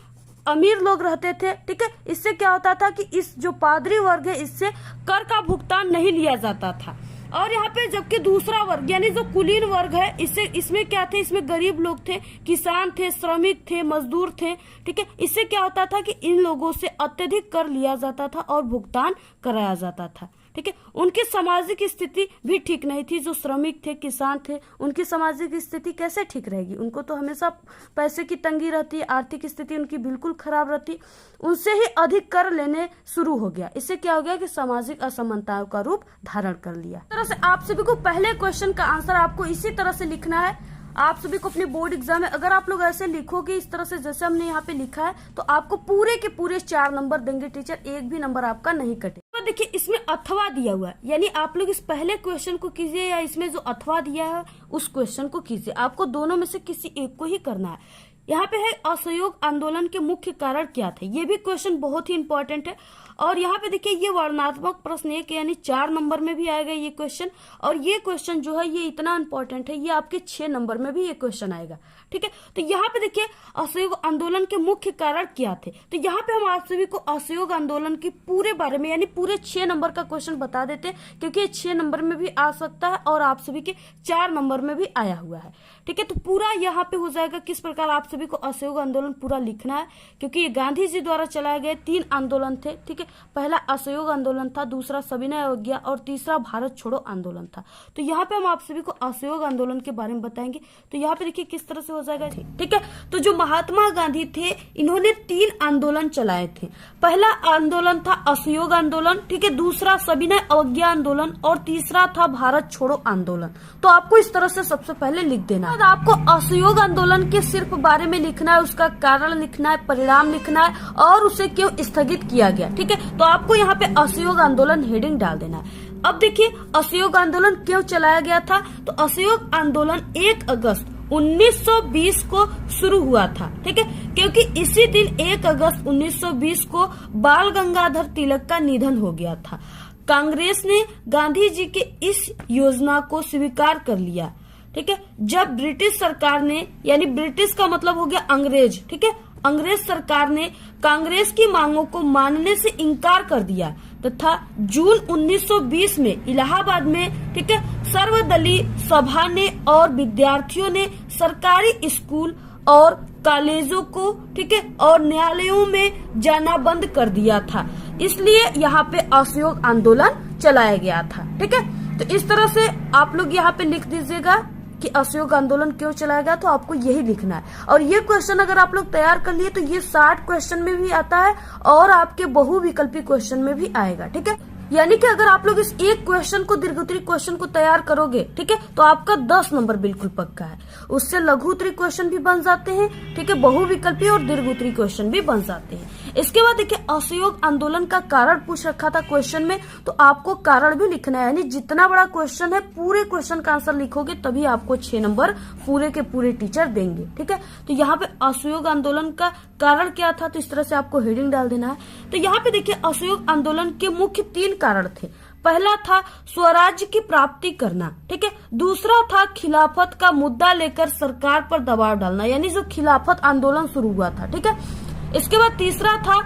अमीर लोग रहते थे, ठीक है। इससे क्या होता था कि इस जो पादरी वर्ग है इससे कर का भुगतान नहीं लिया जाता था। और यहाँ पे जबकि दूसरा वर्ग यानी जो कुलीन वर्ग है इसमें क्या थे, इसमें गरीब लोग थे, किसान थे, श्रमिक थे, मजदूर थे, ठीक है। इससे क्या होता था कि इन लोगों से अत्यधिक कर लिया जाता था और भुगतान कराया जाता था, ठीक है। उनकी सामाजिक स्थिति भी ठीक नहीं थी। जो श्रमिक थे, किसान थे, उनकी सामाजिक स्थिति कैसे ठीक रहेगी, उनको तो हमेशा पैसे की तंगी रहती है, आर्थिक स्थिति उनकी बिल्कुल खराब रहती, उनसे ही अधिक कर लेने शुरू हो गया। इससे क्या हो गया कि सामाजिक असमानताओं का रूप धारण कर लिया। इस तरह से आप सभी को पहले क्वेश्चन का आंसर आपको इसी तरह से लिखना है। आप सभी को अपने बोर्ड एग्जाम में अगर आप लोग ऐसे लिखोगे इस तरह से जैसे हमने यहाँ पे लिखा है तो आपको पूरे के पूरे 4 नंबर देंगे टीचर, एक भी नंबर आपका नहीं कटे। तो देखिए इसमें अथवा दिया हुआ है, यानी आप लोग इस पहले क्वेश्चन को कीजिए या इसमें जो अथवा दिया है उस क्वेश्चन को कीजिए। आपको दोनों में से किसी एक को ही करना है। यहाँ पे है असहयोग आंदोलन के मुख्य कारण क्या थे, ये भी क्वेश्चन बहुत ही इंपॉर्टेंट है। और यहाँ पे देखिए ये वर्णनात्मक प्रश्न एक यानी 4 नंबर में भी आएगा ये क्वेश्चन, और ये क्वेश्चन जो है ये इतना इंपॉर्टेंट है, ये आपके 6 नंबर में भी ये क्वेश्चन आएगा, ठीक है। तो यहाँ पे देखिए असहयोग आंदोलन के मुख्य कारण क्या थे, तो यहाँ पे हम आप सभी को असहयोग आंदोलन के पूरे बारे में यानी पूरे 6 नंबर का क्वेश्चन बता देते हैं, क्योंकि ये 6 नंबर में भी आ सकता है और आप सभी के 4 नंबर में भी आया हुआ है, ठीक है। तो पूरा यहाँ पे हो जाएगा किस प्रकार आप सभी को असहयोग आंदोलन पूरा लिखना है, क्योंकि ये गांधी जी द्वारा चलाए गए 3 आंदोलन थे, ठीक है। पहला असहयोग आंदोलन था, दूसरा सविनय अवज्ञा और तीसरा भारत छोड़ो आंदोलन था। तो यहाँ पे हम आप सभी को असहयोग आंदोलन के बारे में बताएंगे। तो यहाँ पे देखिए किस तरह से हो जाएगा, ठीक है। तो जो महात्मा गांधी थे इन्होंने 3 आंदोलन चलाए थे। पहला आंदोलन था असहयोग आंदोलन, ठीक है, दूसरा सविनय अवज्ञा आंदोलन और तीसरा था भारत छोड़ो आंदोलन। तो आपको इस तरह से सबसे पहले लिख देना है। आपको असहयोग आंदोलन के सिर्फ बारे में लिखना है, उसका कारण लिखना है, परिणाम लिखना है और उसे क्यों स्थगित किया गया, ठीक है। है। तो आपको यहाँ पे असहयोग आंदोलन हेडिंग डाल देना है। अब देखिए असहयोग आंदोलन क्यों चलाया गया था। तो असहयोग आंदोलन 1 अगस्त 1920 को शुरू हुआ था, ठीक है, क्योंकि इसी दिन 1 अगस्त 1920 को बाल गंगाधर तिलक का निधन हो गया था। कांग्रेस ने गांधी जी के इस योजना को स्वीकार कर लिया, ठीक है, जब ब्रिटिश सरकार ने, यानी ब्रिटिश का मतलब हो गया अंग्रेज, ठीक है, अंग्रेज सरकार ने कांग्रेस की मांगों को मानने से इनकार कर दिया तथा जून 1920 में इलाहाबाद में, ठीक है, सर्वदलीय सभा ने और विद्यार्थियों ने सरकारी स्कूल और कॉलेजों को, ठीक है, और न्यायालयों में जाना बंद कर दिया था। इसलिए यहाँ पे असहयोग आंदोलन चलाया गया था, ठीक है। तो इस तरह से आप लोग यहाँ पे लिख दीजिएगा कि असहयोग आंदोलन क्यों चलाया गया, तो आपको यही लिखना है। और ये क्वेश्चन अगर आप लोग तैयार कर लिए तो ये 60 क्वेश्चन में भी आता है और आपके बहुविकल्पी क्वेश्चन में भी आएगा, ठीक है। यानी कि अगर आप लोग इस एक क्वेश्चन को, दीर्घोत्तरी क्वेश्चन को तैयार करोगे, ठीक है, तो आपका 10 नंबर बिल्कुल पक्का है। उससे लघुत्तरी क्वेश्चन भी बन जाते हैं, ठीक है, बहुविकल्पी और दीर्घोत्तरी क्वेश्चन भी बन जाते हैं। इसके बाद देखिए असहयोग आंदोलन का कारण पूछ रखा था क्वेश्चन में, तो आपको कारण भी लिखना है, यानी जितना बड़ा क्वेश्चन है पूरे क्वेश्चन का आंसर लिखोगे तभी आपको 6 नंबर पूरे के पूरे टीचर देंगे, ठीक है। तो यहाँ पे असहयोग आंदोलन का कारण क्या था, तो इस तरह से आपको हेडिंग डाल देना है। तो यहाँ पे देखिए असहयोग आंदोलन के मुख्य 3 कारण थे। पहला था स्वराज्य की प्राप्ति करना, ठीक है, दूसरा था खिलाफत का मुद्दा लेकर सरकार पर दबाव डालना, यानी जो खिलाफत आंदोलन शुरू हुआ था, ठीक है। इसके बाद तीसरा था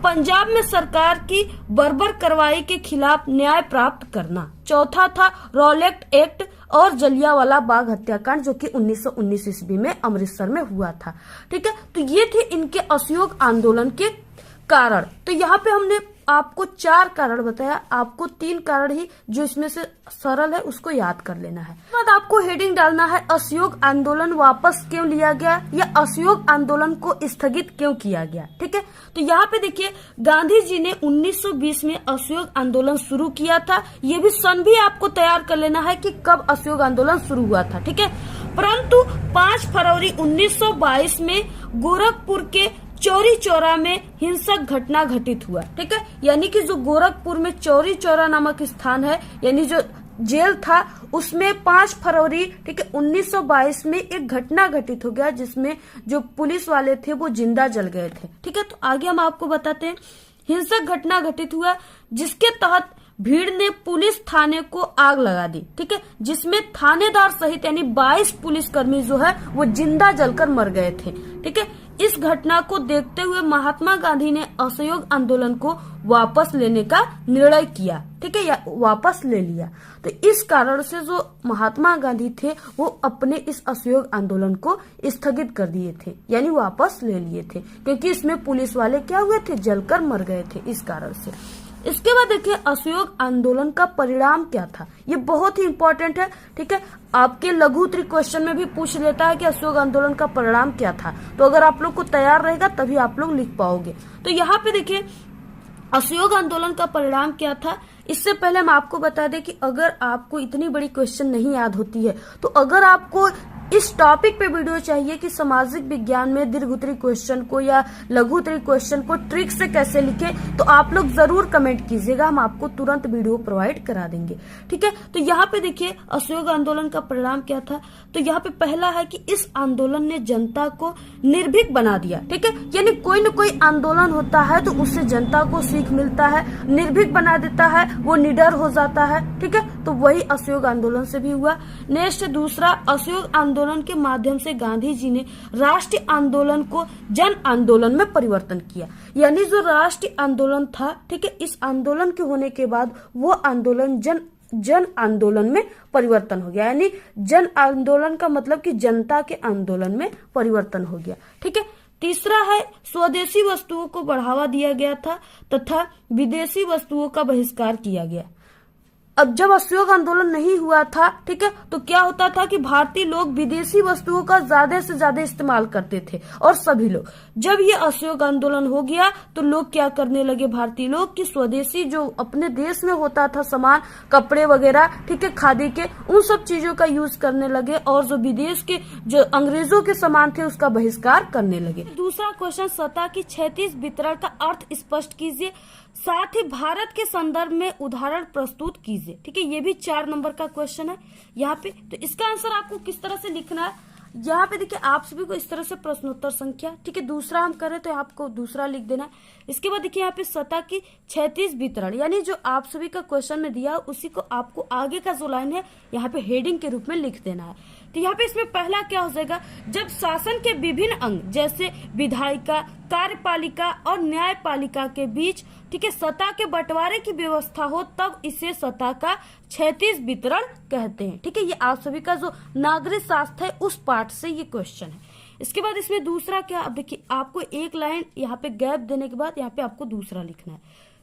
पंजाब में सरकार की बर्बर कार्रवाई के खिलाफ न्याय प्राप्त करना। चौथा था रॉलेट एक्ट और जलियांवाला बाग हत्याकांड जो कि 1919 ईस्वी में अमृतसर में हुआ था, ठीक है। तो ये थे इनके असहयोग आंदोलन के कारण। तो यहाँ पे हमने आपको 4 कारण बताया, आपको 3 कारण ही जो इसमें से सरल है उसको याद कर लेना है। बाद आपको हेडिंग डालना है असहयोग आंदोलन वापस क्यों लिया गया या असहयोग आंदोलन को स्थगित क्यों किया गया, ठीक है। तो यहाँ पे देखिए गांधी जी ने 1920 में असहयोग आंदोलन शुरू किया था। ये भी सन भी आपको तैयार कर लेना है कि कब असहयोग आंदोलन शुरू हुआ था, ठीक है। परंतु 5 फरवरी 1922 में गोरखपुर के चौरी चौरा में हिंसक घटना घटित हुआ, ठीक है, यानी कि जो गोरखपुर में चौरी चौरा नामक स्थान है, यानी जो जेल था, उसमें 5 फरवरी, ठीक है, 1922 में एक घटना घटित हो गया जिसमें जो पुलिस वाले थे वो जिंदा जल गए थे, ठीक है। तो आगे हम आपको बताते हैं। हिंसक घटना घटित हुआ जिसके तहत भीड़ ने पुलिस थाने को आग लगा दी, ठीक है, जिसमें थानेदार सहित यानी 22 पुलिसकर्मी जो है वो जिंदा जलकर मर गए थे, ठीक है। इस घटना को देखते हुए महात्मा गांधी ने असहयोग आंदोलन को वापस लेने का निर्णय किया, ठीक है, या वापस ले लिया। तो इस कारण से जो महात्मा गांधी थे वो अपने इस असहयोग आंदोलन को स्थगित कर दिए थे, यानी वापस ले लिए थे, क्योंकि इसमें पुलिस वाले क्या हुए थे, जलकर मर गए थे इस कारण से। इसके बाद देखिए असहयोग आंदोलन का परिणाम क्या था, ये बहुत ही इंपॉर्टेंट है, ठीक है। आपके लघुत्तरी क्वेश्चन में भी पूछ लेता है कि असहयोग आंदोलन का परिणाम क्या था, तो अगर आप लोग को तैयार रहेगा तभी आप लोग लिख पाओगे। तो यहाँ पे देखिए असहयोग आंदोलन का परिणाम क्या था। इससे पहले हम आपको बता दें कि अगर आपको इतनी बड़ी क्वेश्चन नहीं याद होती है, तो अगर आपको इस टॉपिक पे वीडियो चाहिए कि सामाजिक विज्ञान में दीर्घोत्तरी क्वेश्चन को या लघुत्तरी क्वेश्चन को ट्रिक से कैसे लिखें, तो आप लोग जरूर कमेंट कीजिएगा, हम आपको तुरंत वीडियो प्रोवाइड करा देंगे, ठीक है। तो यहाँ पे देखिए असहयोग आंदोलन का परिणाम क्या था। तो यहाँ पे पहला है कि इस आंदोलन ने जनता को निर्भीक बना दिया, ठीक है, यानी कोई न कोई आंदोलन होता है तो उससे जनता को सीख मिलता है, निर्भीक बना देता है, वो निडर हो जाता है, ठीक है। तो वही असहयोग आंदोलन से भी हुआ। नेक्स्ट दूसरा, असहयोग आंदोलन के माध्यम से गांधी जी ने राष्ट्रीय आंदोलन को जन आंदोलन में परिवर्तन किया, यानी जो राष्ट्रीय आंदोलन था, ठीक है, इस आंदोलन के होने के बाद वो आंदोलन जन आंदोलन में परिवर्तन हो गया, यानी जन आंदोलन का मतलब कि जनता के आंदोलन में परिवर्तन हो गया, ठीक है। तीसरा है स्वदेशी वस्तुओं को बढ़ावा दिया गया था तथा विदेशी वस्तुओं का बहिष्कार किया गया। अब जब असहयोग आंदोलन नहीं हुआ था, ठीक है, तो क्या होता था कि भारतीय लोग विदेशी वस्तुओं का ज्यादा से ज्यादा इस्तेमाल करते थे और सभी लोग। जब ये असहयोग आंदोलन हो गया तो लोग क्या करने लगे, भारतीय लोग, कि स्वदेशी जो अपने देश में होता था सामान, कपड़े वगैरह, ठीक है, खादी के, उन सब चीजों का यूज करने लगे और जो विदेश के जो अंग्रेजों के सामान थे उसका बहिष्कार करने लगे। दूसरा क्वेश्चन, सतह की क्षैतिज वितरण का अर्थ स्पष्ट कीजिए। साथ ही भारत के संदर्भ में उदाहरण प्रस्तुत कीजिए। ठीक है, ये भी 4 नंबर का क्वेश्चन है यहाँ पे। तो इसका आंसर आपको किस तरह से लिखना है, यहाँ पे देखिए आप सभी को इस तरह से प्रश्नोत्तर संख्या, ठीक है, दूसरा हम करें तो आपको दूसरा लिख देना है। इसके बाद देखिए यहाँ पे सतह की क्षैतिज वितरण, यानी जो आप सभी का क्वेश्चन में दिया उसी को आपको आगे का जो लाइन है यहाँ पे हेडिंग के रूप में लिख देना है। तो यहाँ पे इसमें पहला क्या हो जाएगा, जब शासन के विभिन्न अंग जैसे विधायिका, कार्यपालिका और न्यायपालिका के बीच, ठीक है, सत्ता के बंटवारे की व्यवस्था हो तब इसे सत्ता का क्षैतिज वितरण कहते हैं। ठीक है, ये आप सभी का जो नागरिक शास्त्र है उस पार्ट से ये क्वेश्चन है। इसके बाद इसमें दूसरा क्या, अब देखिए आपको एक लाइन यहाँ पे गैप देने के बाद यहाँ पे आपको दूसरा लिखना है।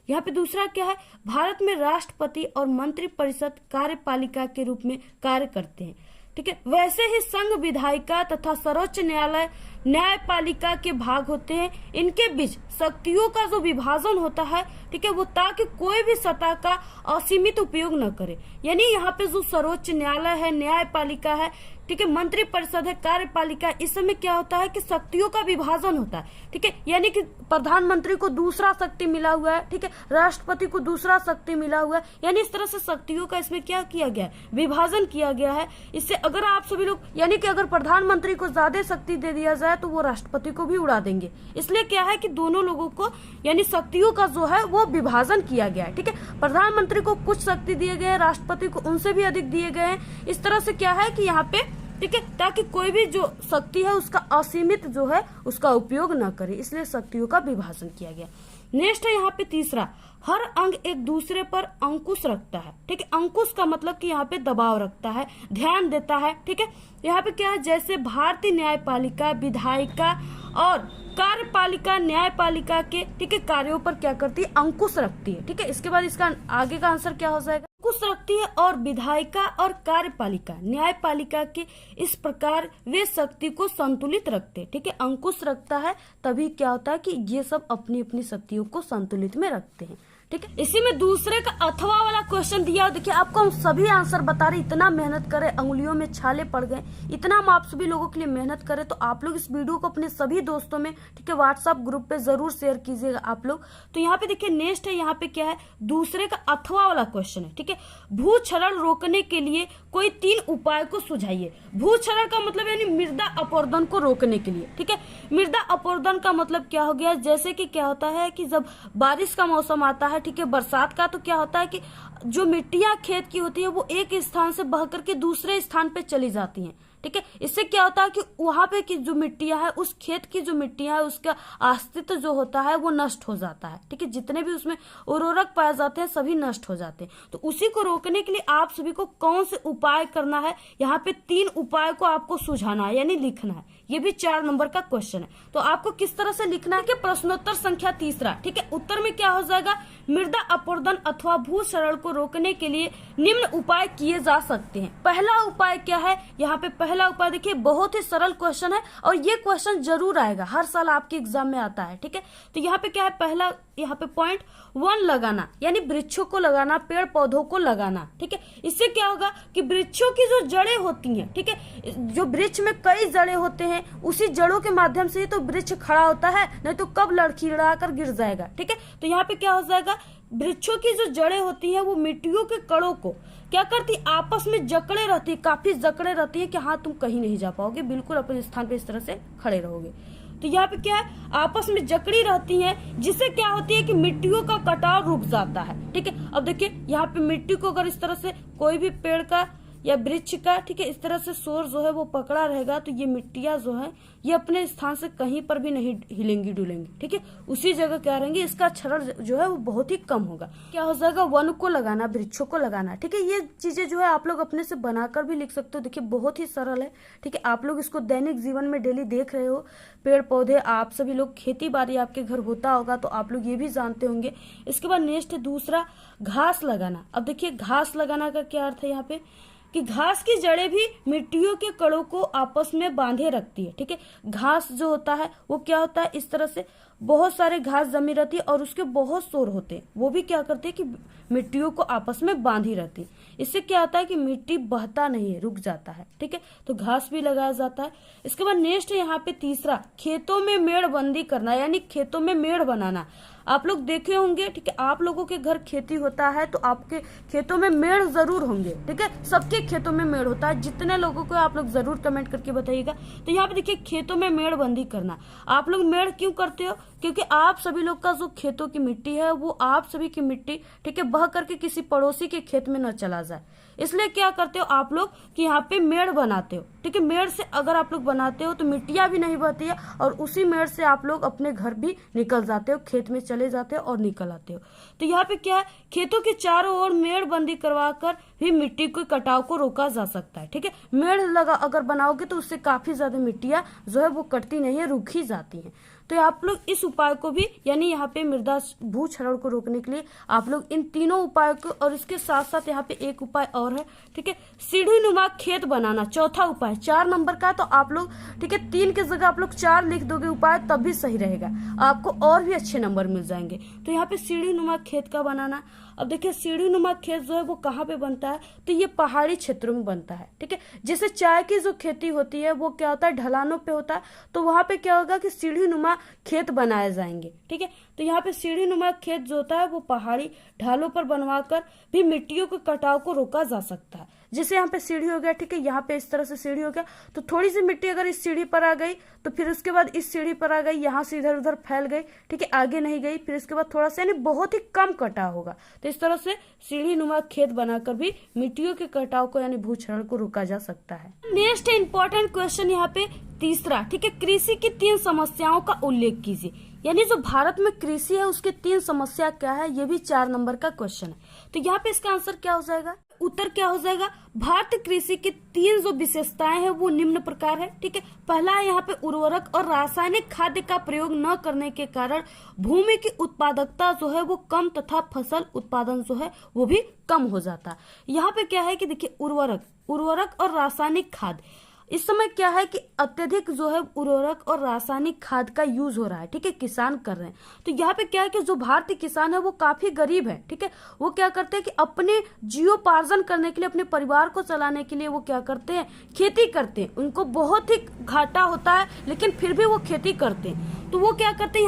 यहाँ पे दूसरा क्या है, भारत में राष्ट्रपति और मंत्रिपरिषद कार्यपालिका के रूप में कार्य करते हैं। ठीक है, वैसे ही संघ विधायिका तथा सर्वोच्च न्यायालय न्यायपालिका के भाग होते हैं। इनके बीच शक्तियों का जो विभाजन होता है, ठीक है, वो ताकि कोई भी सत्ता का असीमित उपयोग न करे। यानी यहाँ पे जो सर्वोच्च न्यायालय है, न्यायपालिका है, ठीक है, मंत्रिपरिषद है, कार्यपालिका, इस समय क्या होता है कि शक्तियों का विभाजन होता है। ठीक है, यानी कि प्रधानमंत्री को दूसरा शक्ति मिला हुआ है, ठीक है, राष्ट्रपति को दूसरा शक्ति मिला हुआ है, यानी इस तरह से शक्तियों का इसमें क्या किया गया है, विभाजन किया गया है। इससे अगर आप सभी लोग, यानी कि अगर प्रधानमंत्री को ज्यादा शक्ति दे दिया जाए तो वो राष्ट्रपति को भी उड़ा देंगे। इसलिए क्या है कि दोनों लोगों को, यानी शक्तियों का जो है वो विभाजन किया गया है। ठीक है, प्रधानमंत्री को कुछ शक्ति दिए गए हैं, राष्ट्रपति को उनसे भी अधिक दिए गए हैं। इस तरह से क्या है कि यहाँ पे, ठीक है, ताकि कोई भी जो शक्ति है उसका असीमित जो है उसका उपयोग न करे, इसलिए शक्तियों का विभाजन किया गया। नेक्स्ट है यहाँ पे तीसरा, हर अंग एक दूसरे पर अंकुश रखता है। ठीक है, अंकुश का मतलब कि यहाँ पे दबाव रखता है, ध्यान देता है। ठीक है, यहाँ पे क्या है, जैसे भारतीय न्यायपालिका विधायिका और कार्यपालिका न्यायपालिका के, ठीक है, कार्यों पर क्या करती है, अंकुश रखती है। ठीक है, इसके बाद इसका आगे का आंसर क्या हो जाएगा, अंकुश रखती है। और विधायिका और कार्यपालिका न्यायपालिका के इस प्रकार वे शक्ति को संतुलित रखते हैं। ठीक है, अंकुश रखता है तभी क्या होता है कि ये सब अपनी अपनी शक्तियों को संतुलित में रखते हैं। ठीक है, इसी में दूसरे का अथवा वाला क्वेश्चन दिया। देखिए आपको हम सभी आंसर बता रहे, इतना मेहनत करे, अंगुलियों में छाले पड़ गए, इतना हम आप सभी लोगों के लिए मेहनत करें, तो आप लोग इस वीडियो को अपने सभी दोस्तों में, ठीक है, व्हाट्सएप ग्रुप पे जरूर शेयर कीजिएगा आप लोग। तो यहाँ पे देखिए नेक्स्ट है, यहाँ पे क्या है, दूसरे का अथवा वाला क्वेश्चन है। ठीक है, भूक्षरण रोकने के लिए कोई 3 उपाय को सुझाइए। भूक्षरण का मतलब यानी मृदा अपरदन को रोकने के लिए। ठीक है, मृदा अपरदन का मतलब क्या हो गया, जैसे कि क्या होता है कि जब बारिश का मौसम आता है, ठीक है, बरसात का, तो क्या होता है कि जो मिट्टियां खेत की होती है वो एक स्थान से बह करके दूसरे स्थान पे चली जाती हैं। ठीक है, इससे क्या होता है कि वहां पे की जो मिट्टियां है, उस खेत की जो मिट्टियां है, उसका अस्तित्व जो होता है वो नष्ट हो जाता है। ठीक है, जितने भी उसमें उर्वरक पाए जाते हैं सभी नष्ट हो जाते हैं। तो उसी को रोकने के लिए आप सभी को कौन से उपाय करना है, यहाँ पे 3 उपाय को आपको सुझाना है, यानी लिखना है। ये भी 4 नंबर का क्वेश्चन है। तो आपको किस तरह से लिखना है कि प्रश्नोत्तर संख्या तीसरा, ठीक है, उत्तर में क्या हो जाएगा, मृदा अपरदन अथवा भूक्षरण को रोकने के लिए निम्न उपाय किए जा सकते हैं। पहला उपाय क्या है, यहाँ पे पहला उपाय देखिए बहुत ही सरल क्वेश्चन है और ये क्वेश्चन जरूर आएगा, हर साल आपके एग्जाम में आता है। ठीक है, तो यहाँ पे क्या है, पहला यहाँ पे पॉइंट 1 लगाना, यानी वृक्षों को लगाना, पेड़ पौधों को लगाना। ठीक है, इससे क्या होगा कि वृक्षों की जो जड़ें होती हैं, ठीक है, जो वृक्ष में कई जड़ें होते हैं, उसी जड़ों के माध्यम से ही तो वृक्ष खड़ा होता है, नहीं तो कब लड़खड़ा कर गिर जाएगा। ठीक है, तो यहाँ पे क्या हो जाएगा, वृक्षों की जो जड़ें होती हैं वो मिट्टियों के कणों को क्या करती, आपस में जकड़े रहती है, काफी जकड़े रहती है कि हाँ तुम कहीं नहीं जा पाओगे, बिल्कुल अपने स्थान पे इस तरह से खड़े रहोगे। तो यहाँ पे क्या है, आपस में जकड़ी रहती हैं, जिससे क्या होती है कि मिट्टियों का कटाव रुक जाता है। ठीक है, अब देखिए यहाँ पे मिट्टी को अगर इस तरह से कोई भी पेड़ का या वृक्ष का, ठीक है, इस तरह से सोर जो है वो पकड़ा रहेगा, तो ये मिट्टियां जो है ये अपने स्थान से कहीं पर भी नहीं हिलेंगी डुलेंगी। ठीक है, उसी जगह क्या रहेंगे, इसका क्षरण जो है वो बहुत ही कम होगा। क्या हो जाएगा, वन को लगाना, वृक्षों को लगाना। ठीक है, ये चीजें जो है आप लोग अपने से बनाकर भी लिख सकते हो। देखिए बहुत ही सरल है। ठीक है, आप लोग इसको दैनिक जीवन में डेली देख रहे हो, पेड़ पौधे, आप सभी लोग खेती बाड़ी आपके घर होता होगा तो आप लोग ये भी जानते होंगे। इसके बाद नेक्स्ट है दूसरा, घास लगाना। अब देखिए घास लगाना का क्या अर्थ है यहाँ पे, कि घास की जड़ें भी मिट्टियों के कणों को आपस में बांधे रखती है। ठीक है, घास जो होता है वो क्या होता है, इस तरह से बहुत सारे घास जमी रहती है और उसके बहुत शोर होते हैं, वो भी क्या करते हैं कि मिट्टियों को आपस में बांधी रहती है। इससे क्या होता है कि मिट्टी बहता नहीं है, रुक जाता है। ठीक है, तो घास भी लगाया जाता है। इसके बाद नेक्स्ट यहाँ पे तीसरा, खेतों में मेड़बंदी करना, यानी खेतों में मेड़ बनाना। आप लोग देखे होंगे, ठीक है, आप लोगों के घर खेती होता है तो आपके खेतों में मेड़ जरूर होंगे। ठीक है, सबके खेतों में मेड़ होता है। जितने लोगों को आप लोग जरूर कमेंट करके बताइएगा। तो यहाँ पे देखिए, खेतों में मेड़बंदी करना। आप लोग मेड़ क्यों करते हो? क्योंकि आप सभी लोग का जो खेतों की मिट्टी है वो आप सभी की मिट्टी, ठीक है, बह करके किसी पड़ोसी के खेत में न चला जाए। इसलिए क्या करते हो आप लोग कि यहाँ पे मेड़ बनाते हो। ठीक है, मेड़ से अगर आप लोग बनाते हो तो मिट्टियां भी नहीं बहती है और उसी मेड़ से आप लोग अपने घर भी निकल जाते हो, खेत में चले जाते हो और निकल आते हो। तो यहाँ पे क्या है, खेतों के चारों ओर मेड़ बंदी करवा कर भी मिट्टी के कटाव को रोका जा सकता है। ठीक है, मेड़ लगा अगर बनाओगे तो उससे काफी ज्यादा मिट्टियां जो है वो कटती नहीं है, रुक ही जाती है। तो आप लोग इस उपाय को भी, यानी यहाँ पे मृदा भूक्षरण को रोकने के लिए आप लोग इन तीनों उपायों को, और इसके साथ साथ यहाँ पे एक उपाय और है। ठीक है, सीढ़ी नुमा खेत बनाना, चौथा उपाय 4 नंबर का। तो आप लोग, ठीक है, 3 की जगह आप लोग 4 लिख दोगे उपाय, तब भी सही रहेगा, आपको और भी अच्छे नंबर मिल जाएंगे। तो यहाँ पे सीढ़ी नुमा खेत का बनाना। अब देखिए, सीढ़ी नुमा खेत जो है वो कहाँ पे बनता है? तो ये पहाड़ी क्षेत्रों में बनता है। ठीक है, जैसे चाय की जो खेती होती है वो क्या होता है, ढलानों पे होता है। तो वहां पे क्या होगा कि सीढ़ी नुमा खेत बनाए जाएंगे। ठीक है, तो यहाँ पे सीढ़ी नुमा खेत जो होता है वो पहाड़ी ढालों पर बनवाकर भी मिट्टियों के कटाव को रोका जा सकता है। जैसे यहाँ पे सीढ़ी हो गया, ठीक है, यहाँ पे इस तरह से सीढ़ी हो गया, तो थोड़ी सी मिट्टी अगर इस सीढ़ी पर आ गई तो फिर उसके बाद इस सीढ़ी पर आ गई, यहाँ से इधर उधर फैल गई, ठीक है, आगे नहीं गई, फिर इसके बाद थोड़ा सा, यानी बहुत ही कम कटाव होगा। तो इस तरह से सीढ़ी नुमा खेत बनाकर भी मिट्टियों के कटाव को, यानी भूक्षरण को रोका जा सकता है। नेक्स्ट इंपॉर्टेंट क्वेश्चन यहाँ पे तीसरा, ठीक है, कृषि की 3 समस्याओं का उल्लेख कीजिए। यानी जो भारत में कृषि है उसके 3 समस्या क्या है, ये भी 4 नंबर का क्वेश्चन है। तो यहाँ पे इसका आंसर क्या हो जाएगा, उत्तर क्या हो जाएगा? भारतीय कृषि की 3 जो विशेषताएं हैं वो निम्न प्रकार है। ठीक है, पहला है यहाँ पे उर्वरक और रासायनिक खाद्य का प्रयोग न करने के कारण भूमि की उत्पादकता जो है वो कम तथा फसल उत्पादन जो है वो भी कम हो जाता है। यहाँ पे क्या है कि देखिए, उर्वरक और रासायनिक खाद, इस समय क्या है कि अत्यधिक जो है उर्वरक और रासायनिक खाद का यूज हो रहा है। ठीक है, किसान कर रहे हैं। तो यहाँ पे क्या है कि जो भारतीय किसान है वो काफी गरीब है। ठीक है, वो क्या करते हैं कि अपने जीवोपार्जन करने के लिए, अपने परिवार को चलाने के लिए वो क्या करते हैं, खेती करते हैं। उनको बहुत ही घाटा होता है लेकिन फिर भी वो खेती करते हैं। तो वो क्या करते हैं,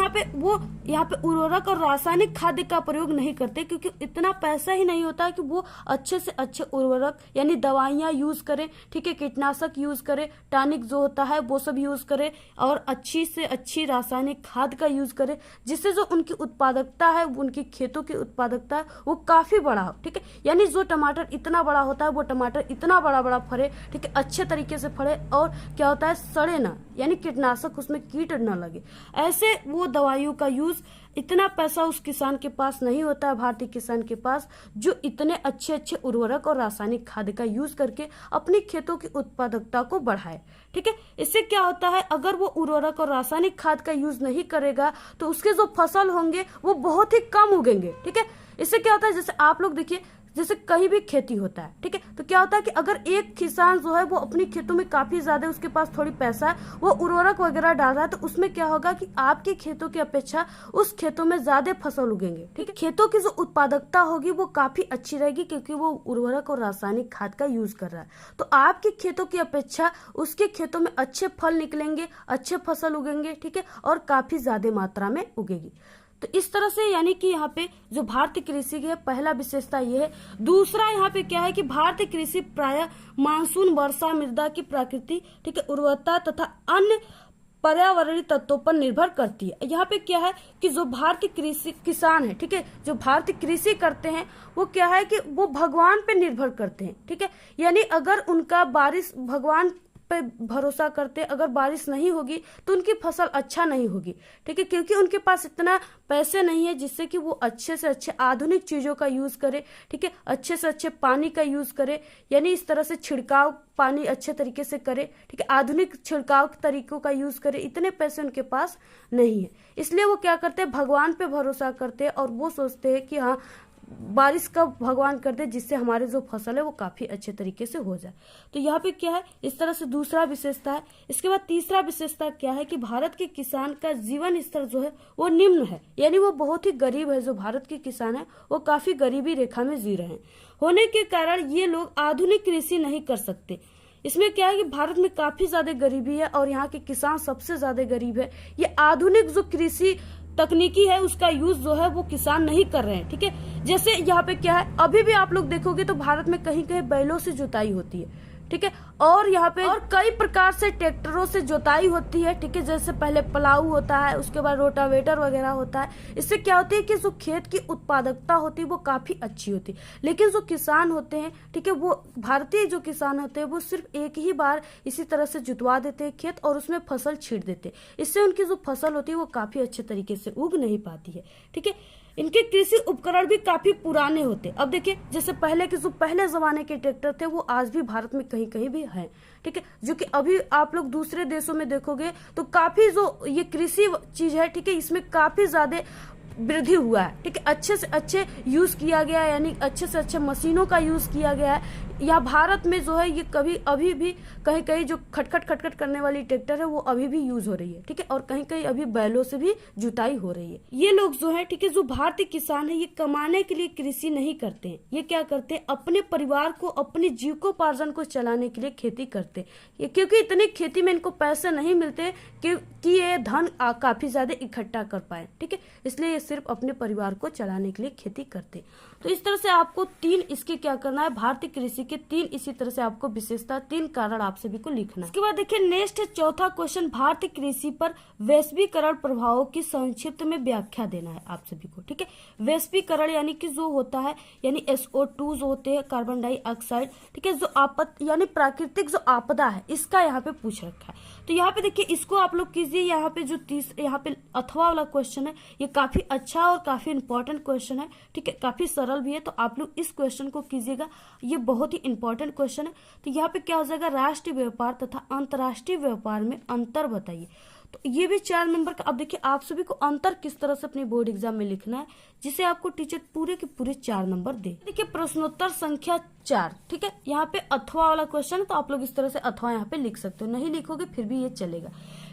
यहाँ पे उर्वरक और रासायनिक खाद्य का प्रयोग नहीं करते, क्योंकि इतना पैसा ही नहीं होता है कि वो अच्छे से अच्छे उर्वरक यानी दवाइयां यूज करें। ठीक है, कीटनाशक यूज करे, टॉनिक जो होता है वो सब यूज करे, और अच्छी से अच्छी रासायनिक खाद का यूज करे, जिससे जो उनकी उत्पादकता है, उनकी खेतों की उत्पादकता है वो काफी बड़ा हो। ठीक है, यानी जो टमाटर इतना बड़ा होता है वो टमाटर इतना बड़ा बड़ा फरे, ठीक है, अच्छे तरीके से फरे, और क्या होता है, सड़े ना, यानी कीटनाशक उसमें कीट न लगे। ऐसे वो दवाइयों का यूज, इतना पैसा उस किसान के पास नहीं होता है, भारतीय किसान के पास, जो इतने अच्छे अच्छे उर्वरक और रासायनिक खाद का यूज करके अपनी खेतों की उत्पादकता को बढ़ाए। ठीक है, इससे क्या होता है, अगर वो उर्वरक और रासायनिक खाद का यूज नहीं करेगा तो उसके जो फसल होंगे वो बहुत ही कम उगेंगे। ठीक है, इससे क्या होता है, जैसे आप लोग देखिए, जैसे कहीं भी खेती होता है, ठीक है, तो क्या होता है कि अगर एक किसान जो है वो अपनी खेतों में काफी ज्यादा, उसके पास थोड़ी पैसा है, वो उर्वरक वगैरह डाल रहा है, तो उसमें क्या होगा कि आपके खेतों की अपेक्षा उस खेतों में ज्यादा फसल उगेंगे। ठीक है, खेतों की जो उत्पादकता होगी वो काफी अच्छी रहेगी, क्योंकि वो उर्वरक और रासायनिक खाद का यूज कर रहा है। तो आपके खेतों की अपेक्षा उसके खेतों में अच्छे फल निकलेंगे, अच्छे फसल उगेंगे। ठीक है, और काफी ज्यादा मात्रा में उगेगी। तो इस तरह से, यानी कि यहाँ पे जो भारतीय कृषि की है, पहला विशेषता ये है। दूसरा यहाँ पे क्या है कि भारतीय कृषि प्रायः मानसून, वर्षा, मृदा की प्रकृति, ठीक है, उर्वरता तथा अन्य पर्यावरणीय तत्वों पर निर्भर करती है। यहाँ पे क्या है कि जो भारतीय कृषि किसान है, ठीक है, जो भारतीय कृषि करते हैं वो क्या है कि वो भगवान पे निर्भर करते हैं। ठीक है, यानी अगर उनका बारिश, भगवान पे भरोसा करते, अगर बारिश नहीं होगी तो उनकी फसल अच्छा नहीं होगी। ठीक है, क्योंकि उनके पास इतना पैसे नहीं है जिससे कि वो अच्छे से अच्छे आधुनिक चीजों का यूज करे। ठीक है, अच्छे से अच्छे पानी का यूज करे, यानी इस तरह से छिड़काव पानी अच्छे तरीके से करे। ठीक है, आधुनिक छिड़काव के तरीकों का यूज करे, इतने पैसे उनके पास नहीं है। इसलिए वो क्या करते हैं, भगवान पे भरोसा करते हैं, और वो सोचते हैं कि हाँ, बारिश का भगवान कर दे, जिससे हमारे जो फसल है वो काफी अच्छे तरीके से हो जाए। तो यहाँ पे क्या है, इस तरह से दूसरा विशेषता है। इसके बाद तीसरा विशेषता क्या है कि भारत के किसान का जीवन स्तर जो है वो निम्न है, यानी वो बहुत ही गरीब है। जो भारत के किसान है वो काफी गरीबी रेखा में जी रहे हैं, होने के कारण ये लोग आधुनिक कृषि नहीं कर सकते। इसमें क्या है कि भारत में काफी ज्यादा गरीबी है और यहाँ के किसान सबसे ज्यादा गरीब है। ये आधुनिक जो कृषि तकनीकी है उसका यूज जो है वो किसान नहीं कर रहे हैं, ठीक है। जैसे यहाँ पे क्या है, अभी भी आप लोग देखोगे तो भारत में कहीं कहीं बैलों से जुताई होती है, ठीक है, और यहाँ पे और कई प्रकार से ट्रैक्टरों से जुताई होती है, ठीक है। जैसे पहले प्लाऊ होता है, उसके बाद रोटावेटर वगैरह होता है। इससे क्या होती है कि जो खेत की उत्पादकता होती है वो काफी अच्छी होती है। लेकिन जो किसान होते हैं, ठीक है, वो भारतीय जो किसान होते हैं वो सिर्फ एक ही बार इसी तरह से जुतवा देते हैं खेत और उसमें फसल छींट देते हैं। इससे उनकी जो फसल होती है वो काफी अच्छे तरीके से उग नहीं पाती है, ठीक है। इनके कृषि उपकरण भी काफी पुराने होते। अब देखिए, जैसे पहले के जो पहले जमाने के ट्रैक्टर थे वो आज भी भारत में कहीं कहीं भी हैं, ठीक है। जो कि अभी आप लोग दूसरे देशों में देखोगे तो काफी जो ये कृषि चीज है, ठीक है, इसमें काफी ज्यादा वृद्धि हुआ है, ठीक है। अच्छे से अच्छे यूज किया गया है, यानी अच्छे से अच्छे मशीनों का यूज किया गया है। या भारत में जो है ये कभी अभी भी कहीं कहीं जो खटखट खटखट करने वाली ट्रैक्टर है वो अभी भी यूज हो रही है, ठीक है। और कहीं कहीं अभी बैलों से भी जुताई हो रही है। ये लोग जो है, ठीक है, जो भारतीय किसान है ये कमाने के लिए कृषि नहीं करते हैं। ये क्या करते हैं, अपने परिवार को, अपने जीविकोपार्जन को चलाने के लिए खेती करते हैं, क्योंकि इतनी खेती में इनको पैसे नहीं मिलते कि ये धन काफी ज्यादा इकट्ठा कर पाए, ठीक है। इसलिए ये सिर्फ अपने परिवार को चलाने के लिए खेती करते। तो इस तरह से आपको 3 इसके क्या करना है, भारतीय कृषि के 3 इसी तरह से आपको विशेषता, 3 कारण आप सभी को लिखना है। इसके बाद देखिए नेक्स्ट है चौथा क्वेश्चन, भारतीय कृषि पर वैश्वीकरण प्रभावों की संक्षिप्त में व्याख्या देना है आप सभी को, ठीक है। वैश्वीकरण यानी कि जो होता है, यानी SO2 जो होते हैं, कार्बन डाइऑक्साइड, ठीक है, जो यानी प्राकृतिक जो आपदा है इसका यहाँ पे पूछ रखा है। तो यहाँ पे देखिए इसको आप लोग कीजिए। यहाँ पे जो यहाँ पे अथवा वाला क्वेश्चन है ये काफी अच्छा और काफी इंपॉर्टेंट क्वेश्चन है, ठीक है, काफी सरल भी है। तो आप लोग इस क्वेश्चन को कीजिएगा, ये बहुत ही इंपॉर्टेंट क्वेश्चन है। तो यहाँ पे क्या हो जाएगा, राष्ट्रीय व्यापार तथा अंतर्राष्ट्रीय व्यापार में अंतर बताइए। तो ये भी 4 नंबर का। अब देखिए आप सभी को अंतर किस तरह से अपनी बोर्ड एग्जाम में लिखना है, जिसे आपको टीचर पूरे के पूरे 4 नंबर दे। देखिए प्रश्नोत्तर संख्या 4, ठीक है, यहाँ पे अथवा वाला क्वेश्चन है, तो आप लोग इस तरह से अथवा यहाँ पे लिख सकते हो, नहीं लिखोगे फिर भी ये चलेगा।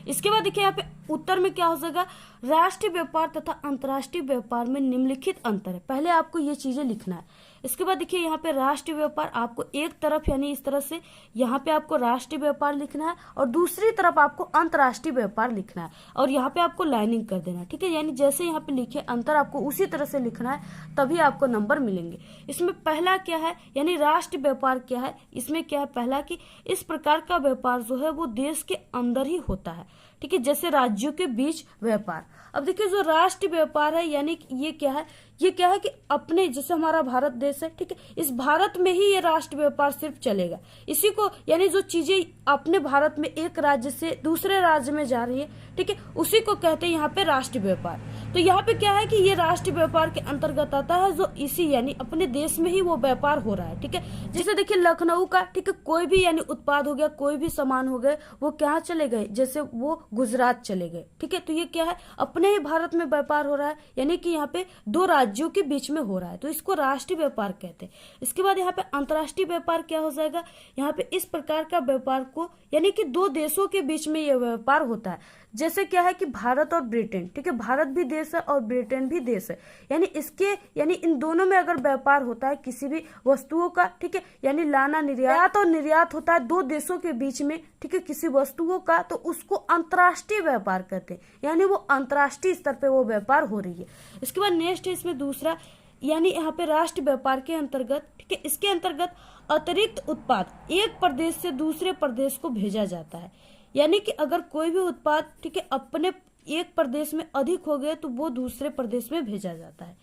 इसके बाद देखिए यहाँ पे उत्तर में क्या हो जाएगा, राष्ट्रीय व्यापार तथा अंतर्राष्ट्रीय व्यापार में निम्नलिखित अंतर है। पहले आपको ये चीजें लिखना है। इसके बाद देखिए यहाँ पे राष्ट्रीय व्यापार आपको एक तरफ यानी इस तरह से यहाँ पे आपको राष्ट्रीय व्यापार लिखना है और दूसरी तरफ आपको अंतर्राष्ट्रीय व्यापार लिखना है और यहाँ पे आपको लाइनिंग कर देना है, ठीक है। यानी जैसे यहाँ पे लिखे अंतर आपको उसी तरह से लिखना है, तभी आपको नंबर मिलेंगे। इसमें पहला क्या है, यानी राष्ट्रीय व्यापार क्या है, इसमें क्या है, पहला कि इस प्रकार का व्यापार जो है वो देश के अंदर ही होता है, ठीक है, जैसे राज्यों के बीच व्यापार। अब देखिए जो राष्ट्रीय व्यापार है, यानी ये क्या है, ये क्या है कि अपने, जैसे हमारा भारत देश है, ठीक है, इस भारत में ही ये राष्ट्रीय व्यापार सिर्फ चलेगा। इसी को, यानी जो चीजें अपने भारत में एक राज्य से दूसरे राज्य में जा रही है, ठीक है, उसी को कहते हैं यहाँ पे राष्ट्रीय व्यापार। तो यहाँ पे क्या है कि ये राष्ट्रीय व्यापार के अंतर्गत आता है, जो इसी यानी अपने देश में ही वो व्यापार हो रहा है, ठीक है। जैसे देखिए लखनऊ का, ठीक है, कोई भी यानी उत्पाद हो गया, कोई भी सामान हो गए, वो क्या चले गए, जैसे वो गुजरात चले गए, ठीक है। तो ये क्या है, अपने ही भारत में व्यापार हो रहा है, यानी कि यहाँ पे 2 राज्यों के बीच में हो रहा है, तो इसको राष्ट्रीय व्यापार कहते हैं। इसके बाद यहाँ पे अंतर्राष्ट्रीय व्यापार क्या हो जाएगा, यहाँ पे इस प्रकार का व्यापार को, यानी कि 2 देशों के बीच में यह व्यापार होता है। जैसे क्या है कि भारत और ब्रिटेन, ठीक है, भारत भी देश है और ब्रिटेन भी देश है, यानी इन दोनों में अगर व्यापार होता है किसी भी वस्तुओं का, ठीक है, यानी लाना निर्यात और निर्यात होता है 2 देशों के बीच में, ठीक है, किसी वस्तुओं का, तो उसको अंतर्राष्ट्रीय व्यापार कहते हैं, यानी वो अंतर्राष्ट्रीय स्तर पे वो व्यापार हो रही है। इसके बाद नेक्स्ट है इसमें दूसरा, यानी यहाँ पे राष्ट्रीय व्यापार के अंतर्गत, ठीक है, इसके अंतर्गत अतिरिक्त उत्पाद एक प्रदेश से दूसरे प्रदेश को भेजा जाता है। यानी कि अगर कोई भी उत्पाद, ठीक है, अपने एक प्रदेश में अधिक हो गए तो वो दूसरे प्रदेश में भेजा जाता है।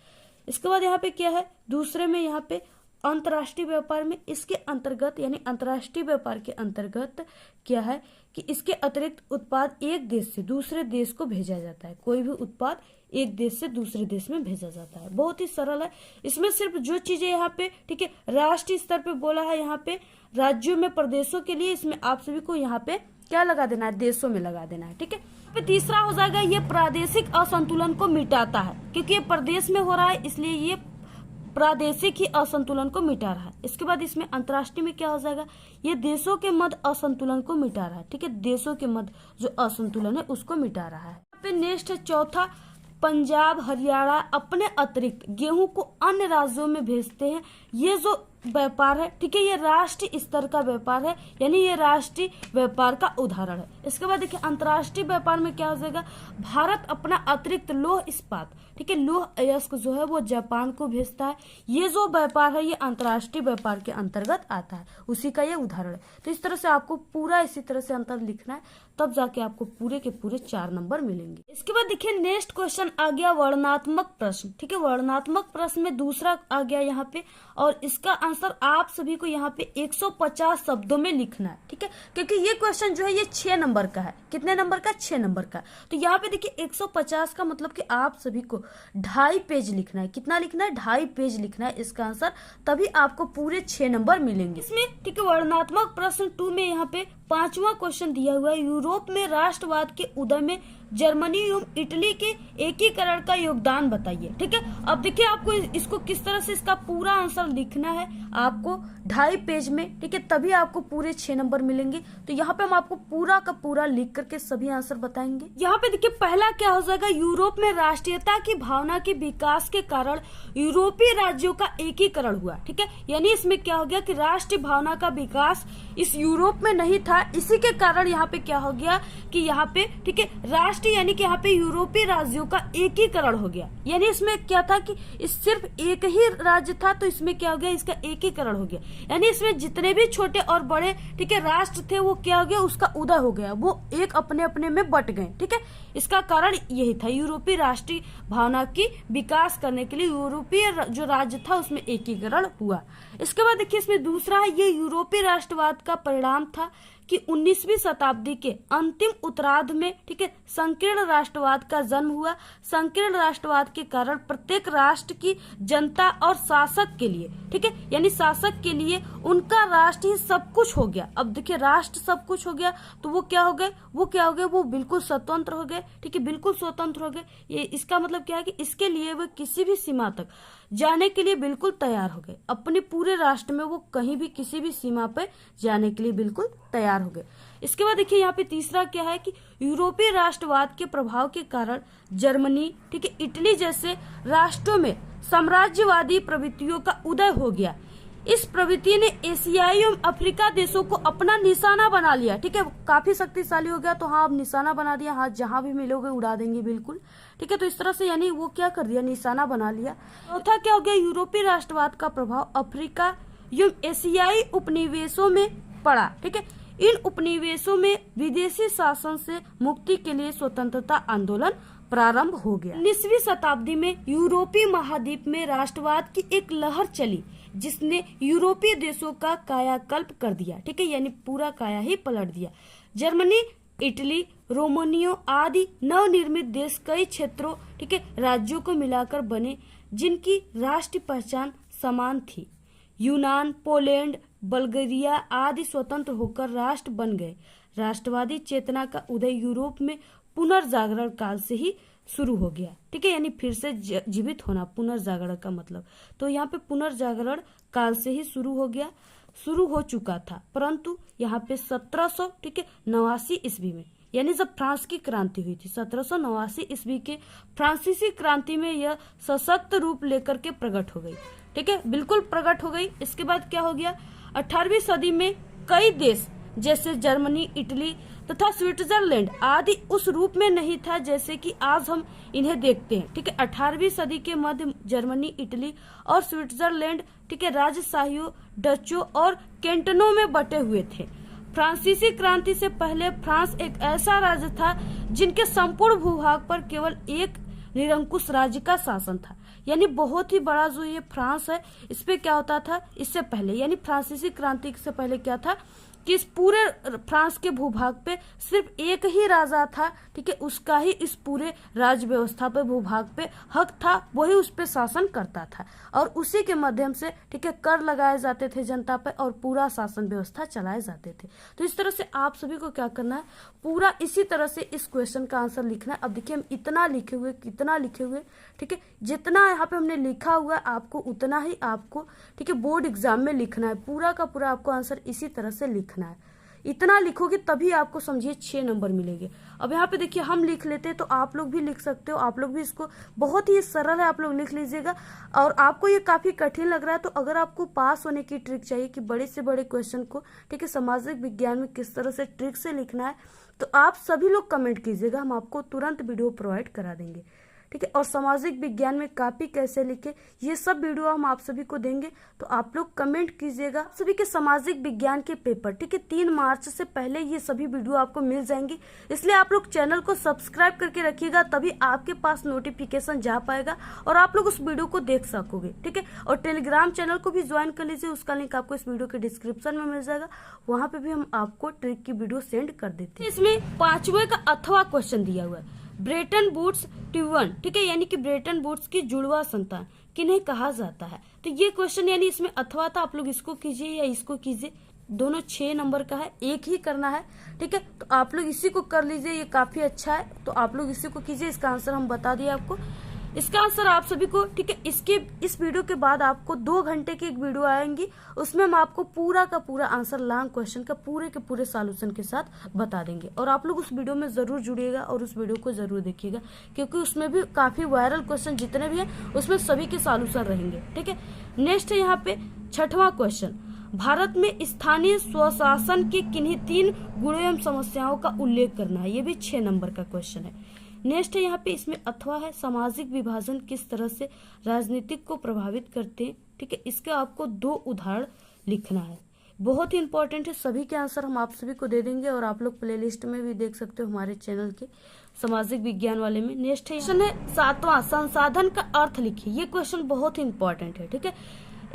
इसके बाद यहाँ पे क्या है, दूसरे में यहाँ पे अंतर्राष्ट्रीय व्यापार में इसके अंतर्गत, यानी अंतर्राष्ट्रीय व्यापार के अंतर्गत क्या है कि इसके अतिरिक्त उत्पाद एक देश से दूसरे देश को भेजा जाता है। कोई भी उत्पाद एक देश से दूसरे देश में भेजा जाता है। बहुत ही सरल है। इसमें सिर्फ जो चीजें यहाँ पे, ठीक है, राष्ट्रीय स्तर पे बोला है, यहाँ पे राज्यों में प्रदेशों के लिए, इसमें आप सभी को यहाँ पे क्या लगा देना है, देशों में लगा देना है, ठीक है। तीसरा हो जाएगा ये प्रादेशिक असंतुलन को मिटाता है, क्योंकि ये प्रदेश में हो रहा है इसलिए ये प्रादेशिक ही असंतुलन को मिटा रहा है। इसके बाद इसमें अंतर्राष्ट्रीय में क्या हो जाएगा, ये देशों के मध्य असंतुलन को मिटा रहा है। ठीक है, देशों के मध्य जो असंतुलन है उसको मिटा रहा है। यहाँ पे नेक्स्ट है चौथा, पंजाब हरियाणा अपने अतिरिक्त गेहूं को अन्य राज्यों में भेजते हैं। ये जो व्यापार है, ठीक है, ये राष्ट्रीय स्तर का व्यापार है, यानी ये राष्ट्रीय व्यापार का उदाहरण है। इसके बाद देखिए अंतर्राष्ट्रीय व्यापार में क्या हो जाएगा, भारत अपना अतिरिक्त लौह इस्पात, ठीक है, लौह अयस्क जो है वो जापान को भेजता है। ये जो व्यापार है ये अंतर्राष्ट्रीय व्यापार के अंतर्गत आता है, उसी का ये उदाहरण है। तो इस तरह से आपको पूरा इसी तरह से अंतर लिखना है, तब जाके आपको पूरे के पूरे 4 नंबर मिलेंगे। इसके बाद देखिए नेक्स्ट क्वेश्चन आ गया वर्णनात्मक प्रश्न। ठीक है, वर्णनात्मक प्रश्न में दूसरा आ गया यहाँ पे, और इसका आंसर आप सभी को यहाँ पे 150 शब्दों में लिखना है। ठीक है, क्योंकि ये क्वेश्चन जो है ये 6 नंबर का है। कितने नंबर का, 6 नंबर का। तो यहाँ पे देखिए 150 का मतलब कि आप सभी को 2.5 पेज लिखना है। कितना लिखना है, 2.5 पेज लिखना है इसका आंसर, तभी आपको पूरे 6 नंबर मिलेंगे इसमें। ठीक है, वर्णनात्मक प्रश्न 2 में यहाँ पे 5वां क्वेश्चन दिया हुआ है, यूरोप में राष्ट्रवाद के उदय में जर्मनी एवं इटली के एकीकरण का योगदान बताइए। ठीक है, अब देखिए आपको इसको किस तरह से इसका पूरा आंसर लिखना है, आपको 2.5 पेज में। ठीक है, तभी आपको पूरे 6 नंबर मिलेंगे। तो यहाँ पे हम आपको पूरा का पूरा लिख करके सभी आंसर बताएंगे। यहाँ पे देखिए पहला क्या हो जाएगा, यूरोप में राष्ट्रीयता की भावना के विकास के कारण यूरोपीय राज्यों का एकीकरण हुआ। ठीक है, यानी इसमें क्या हो गया कि राष्ट्रीय भावना का विकास इस यूरोप में नहीं था, इसी के कारण यहाँ पे क्या हो गया कि यहाँ पे, ठीक है, राष्ट्रीय यानी कि यहाँ पे यूरोपीय राज्यों का एकीकरण हो गया। यानी इसमें क्या था कि इस सिर्फ एक ही राज्य था, तो इसमें क्या हो गया, इसका एकीकरण हो गया। यानी इसमें जितने भी छोटे और बड़े, ठीक है, राष्ट्र थे वो क्या हो गया, उसका उदय हो गया, वो एक अपने अपने में बट गए। ठीक है, इसका कारण यही था, यूरोपीय राष्ट्रीय भावना की विकास करने के लिए यूरोपीय जो राज्य था उसमें एकीकरण हुआ। इसके बाद देखिए इसमें दूसरा है, ये यूरोपीय राष्ट्रवाद का परिणाम था कि 19वीं शताब्दी के अंतिम उत्तरार्ध में, ठीक है, संकीर्ण राष्ट्रवाद का जन्म हुआ। संकीर्ण राष्ट्रवाद के कारण प्रत्येक राष्ट्र की जनता और शासक के लिए, ठीक है, यानी शासक के लिए उनका राष्ट्र ही सब कुछ हो गया। अब देखिए राष्ट्र सब कुछ हो गया तो वो क्या हो गए, वो बिल्कुल स्वतंत्र हो गए। ठीक है, बिल्कुल स्वतंत्र हो गए। ये इसका मतलब क्या है कि इसके लिए वो किसी भी सीमा तक जाने के लिए बिल्कुल तैयार हो गए। अपने पूरे राष्ट्र में वो कहीं भी किसी भी सीमा पर जाने के लिए बिल्कुल तैयार हो गए। इसके बाद देखिए यहाँ पे तीसरा क्या है कि यूरोपीय राष्ट्रवाद के प्रभाव के कारण जर्मनी, ठीक है, इटली जैसे राष्ट्रों में साम्राज्यवादी प्रवृत्तियों का उदय हो गया। इस प्रवृत्ति ने एशियाई एवं अफ्रीका देशों को अपना निशाना बना लिया। ठीक है, काफी शक्तिशाली हो गया, तो हाँ अब निशाना बना दिया, हाँ जहां भी मिलोगे उड़ा देंगे बिल्कुल। ठीक है, तो इस तरह से यानी वो क्या कर दिया, निशाना बना लिया। चौथा क्या हो गया, यूरोपीय राष्ट्रवाद का प्रभाव अफ्रीका एवं एशियाई उपनिवेशों में पड़ा। ठीक है, इन उपनिवेशों में विदेशी शासन से मुक्ति के लिए स्वतंत्रता आंदोलन प्रारंभ हो गया। 19वीं शताब्दी में यूरोपीय महाद्वीप में राष्ट्रवाद की एक लहर चली, जिसने यूरोपीय देशों का कायाकल्प कर दिया। ठीक है, यानी पूरा काया ही पलट दिया। जर्मनी, इटली, रोमानिया आदि नवनिर्मित देश कई क्षेत्रों, ठीक है, राज्यों को मिलाकर बने, जिनकी राष्ट्रीय पहचान समान थी। यूनान, पोलैंड, बल्गेरिया आदि स्वतंत्र होकर राष्ट्र बन गए। राष्ट्रवादी चेतना का उदय यूरोप में पुनर्जागरण काल से ही शुरू हो गया। ठीक है, यानी फिर से जीवित होना, पुनर्जागरण का मतलब, तो यहाँ पे पुनर्जागरण काल से ही शुरू हो चुका था, परंतु यहाँ पे 1700, ठीक है, 89 ईस्वी में, यानी जब फ्रांस की क्रांति हुई थी 1789 ईस्वी के फ्रांसीसी क्रांति में यह सशक्त रूप लेकर के प्रकट हो गई। ठीक है, बिल्कुल प्रकट हो गई। इसके बाद क्या हो गया, 18वीं सदी में कई देश जैसे जर्मनी, इटली तथा स्विट्जरलैंड आदि उस रूप में नहीं था जैसे कि आज हम इन्हें देखते हैं। ठीक है, 18वीं सदी के मध्य जर्मनी, इटली और स्विट्जरलैंड, ठीक है, राजशाहियों, डचों और कैंटनों में बटे हुए थे। फ्रांसीसी क्रांति से पहले फ्रांस एक ऐसा राज्य था जिनके संपूर्ण भूभाग पर केवल एक निरंकुश राज्य का शासन था। यानी बहुत ही बड़ा जो ये फ्रांस है, इस पे क्या होता था इससे पहले, यानी फ्रांसीसी क्रांति से पहले क्या था कि इस पूरे फ्रांस के भूभाग पे सिर्फ एक ही राजा था, ठीक है, उसका ही इस पूरे राज्य व्यवस्था पे भूभाग पे हक था, वही उस पे शासन करता था और उसी के माध्यम से, ठीक है, कर लगाए जाते थे जनता पे और पूरा शासन व्यवस्था चलाए जाते थे। तो इस तरह से आप सभी को क्या करना है, पूरा इसी तरह से इस क्वेश्चन का आंसर लिखना है। अब देखिए हम इतना लिखे हुए, कितना लिखे हुए, ठीक है, जितना यहाँ पे हमने लिखा हुआ है आपको उतना ही आपको, ठीक है, बोर्ड एग्जाम में लिखना है। पूरा का पूरा आपको आंसर इसी तरह से लिखना है। इतना लिखोगे तभी आपको समझिए 6 नंबर मिलेंगे। अब यहाँ पे देखिए हम लिख लेते हैं तो आप लोग भी लिख सकते हो, आप लोग भी इसको, बहुत ही सरल है, आप लोग लिख लीजिएगा। और आपको ये काफी कठिन लग रहा है तो अगर आपको पास होने की ट्रिक चाहिए कि बड़े से बड़े क्वेश्चन को, ठीक है, सामाजिक विज्ञान में किस तरह से ट्रिक से लिखना है, तो आप सभी लोग कमेंट कीजिएगा, हम आपको तुरंत वीडियो प्रोवाइड करा देंगे, ठीक है। और सामाजिक विज्ञान में कॉपी कैसे लिखे, ये सब वीडियो हम आप सभी को देंगे, तो आप लोग कमेंट कीजिएगा। सभी के सामाजिक विज्ञान के पेपर, ठीक है, 3 मार्च से पहले ये सभी वीडियो आपको मिल जाएंगी, इसलिए आप लोग चैनल को सब्सक्राइब करके रखिएगा, तभी आपके पास नोटिफिकेशन जा पाएगा और आप लोग उस वीडियो को देख सकोगे, ठीक है। और टेलीग्राम चैनल को भी ज्वाइन कर लीजिए, उसका लिंक आपको इस वीडियो के डिस्क्रिप्शन में मिल जाएगा, वहां पे भी हम आपको ट्रिक की वीडियो सेंड कर देते हैं। इसमें 5वें का अथवा क्वेश्चन दिया हुआ है, ब्रेटन वुड्स ट्यूवन, ठीक है, यानी कि ब्रेटन वुड्स की जुड़वा संतान किन्हें कहा जाता है। तो ये क्वेश्चन यानी इसमें अथवा था, आप लोग इसको कीजिए या इसको कीजिए, दोनों 6 नंबर का है, एक ही करना है, ठीक है। तो आप लोग इसी को कर लीजिए, ये काफी अच्छा है, तो आप लोग इसी को कीजिए। इसका आंसर हम बता दिए आपको, इसका आंसर आप सभी को, ठीक है, इस वीडियो के बाद आपको 2 घंटे की एक वीडियो आएंगी, उसमें हम आपको पूरा का पूरा आंसर लॉन्ग क्वेश्चन का पूरे के पूरे सॉल्यूशन के साथ बता देंगे। और आप लोग उस वीडियो में जरूर जुड़िएगा और उस वीडियो को जरूर देखिएगा, क्योंकि उसमें भी काफी वायरल क्वेश्चन जितने भी हैं उसमें सभी के सॉल्यूशन रहेंगे, ठीक है। नेक्स्ट है यहाँ पे 6वां क्वेश्चन, भारत में स्थानीय स्वशासन के किन्हीं 3 गुणों एवं समस्याओं का उल्लेख करना है। ये भी 6 नंबर का क्वेश्चन है। नेक्स्ट है यहाँ पे, इसमें अथवा है, सामाजिक विभाजन किस तरह से राजनीतिक को प्रभावित करते हैं, ठीक है, इसके आपको 2 उदाहरण लिखना है। बहुत ही इंपॉर्टेंट है, सभी के आंसर हम आप सभी को दे देंगे और आप लोग प्लेलिस्ट में भी देख सकते हो हमारे चैनल के सामाजिक विज्ञान वाले में। नेक्स्ट है 7वां, संसाधन का अर्थ लिखिए। ये क्वेश्चन बहुत ही इंपॉर्टेंट है, ठीक है।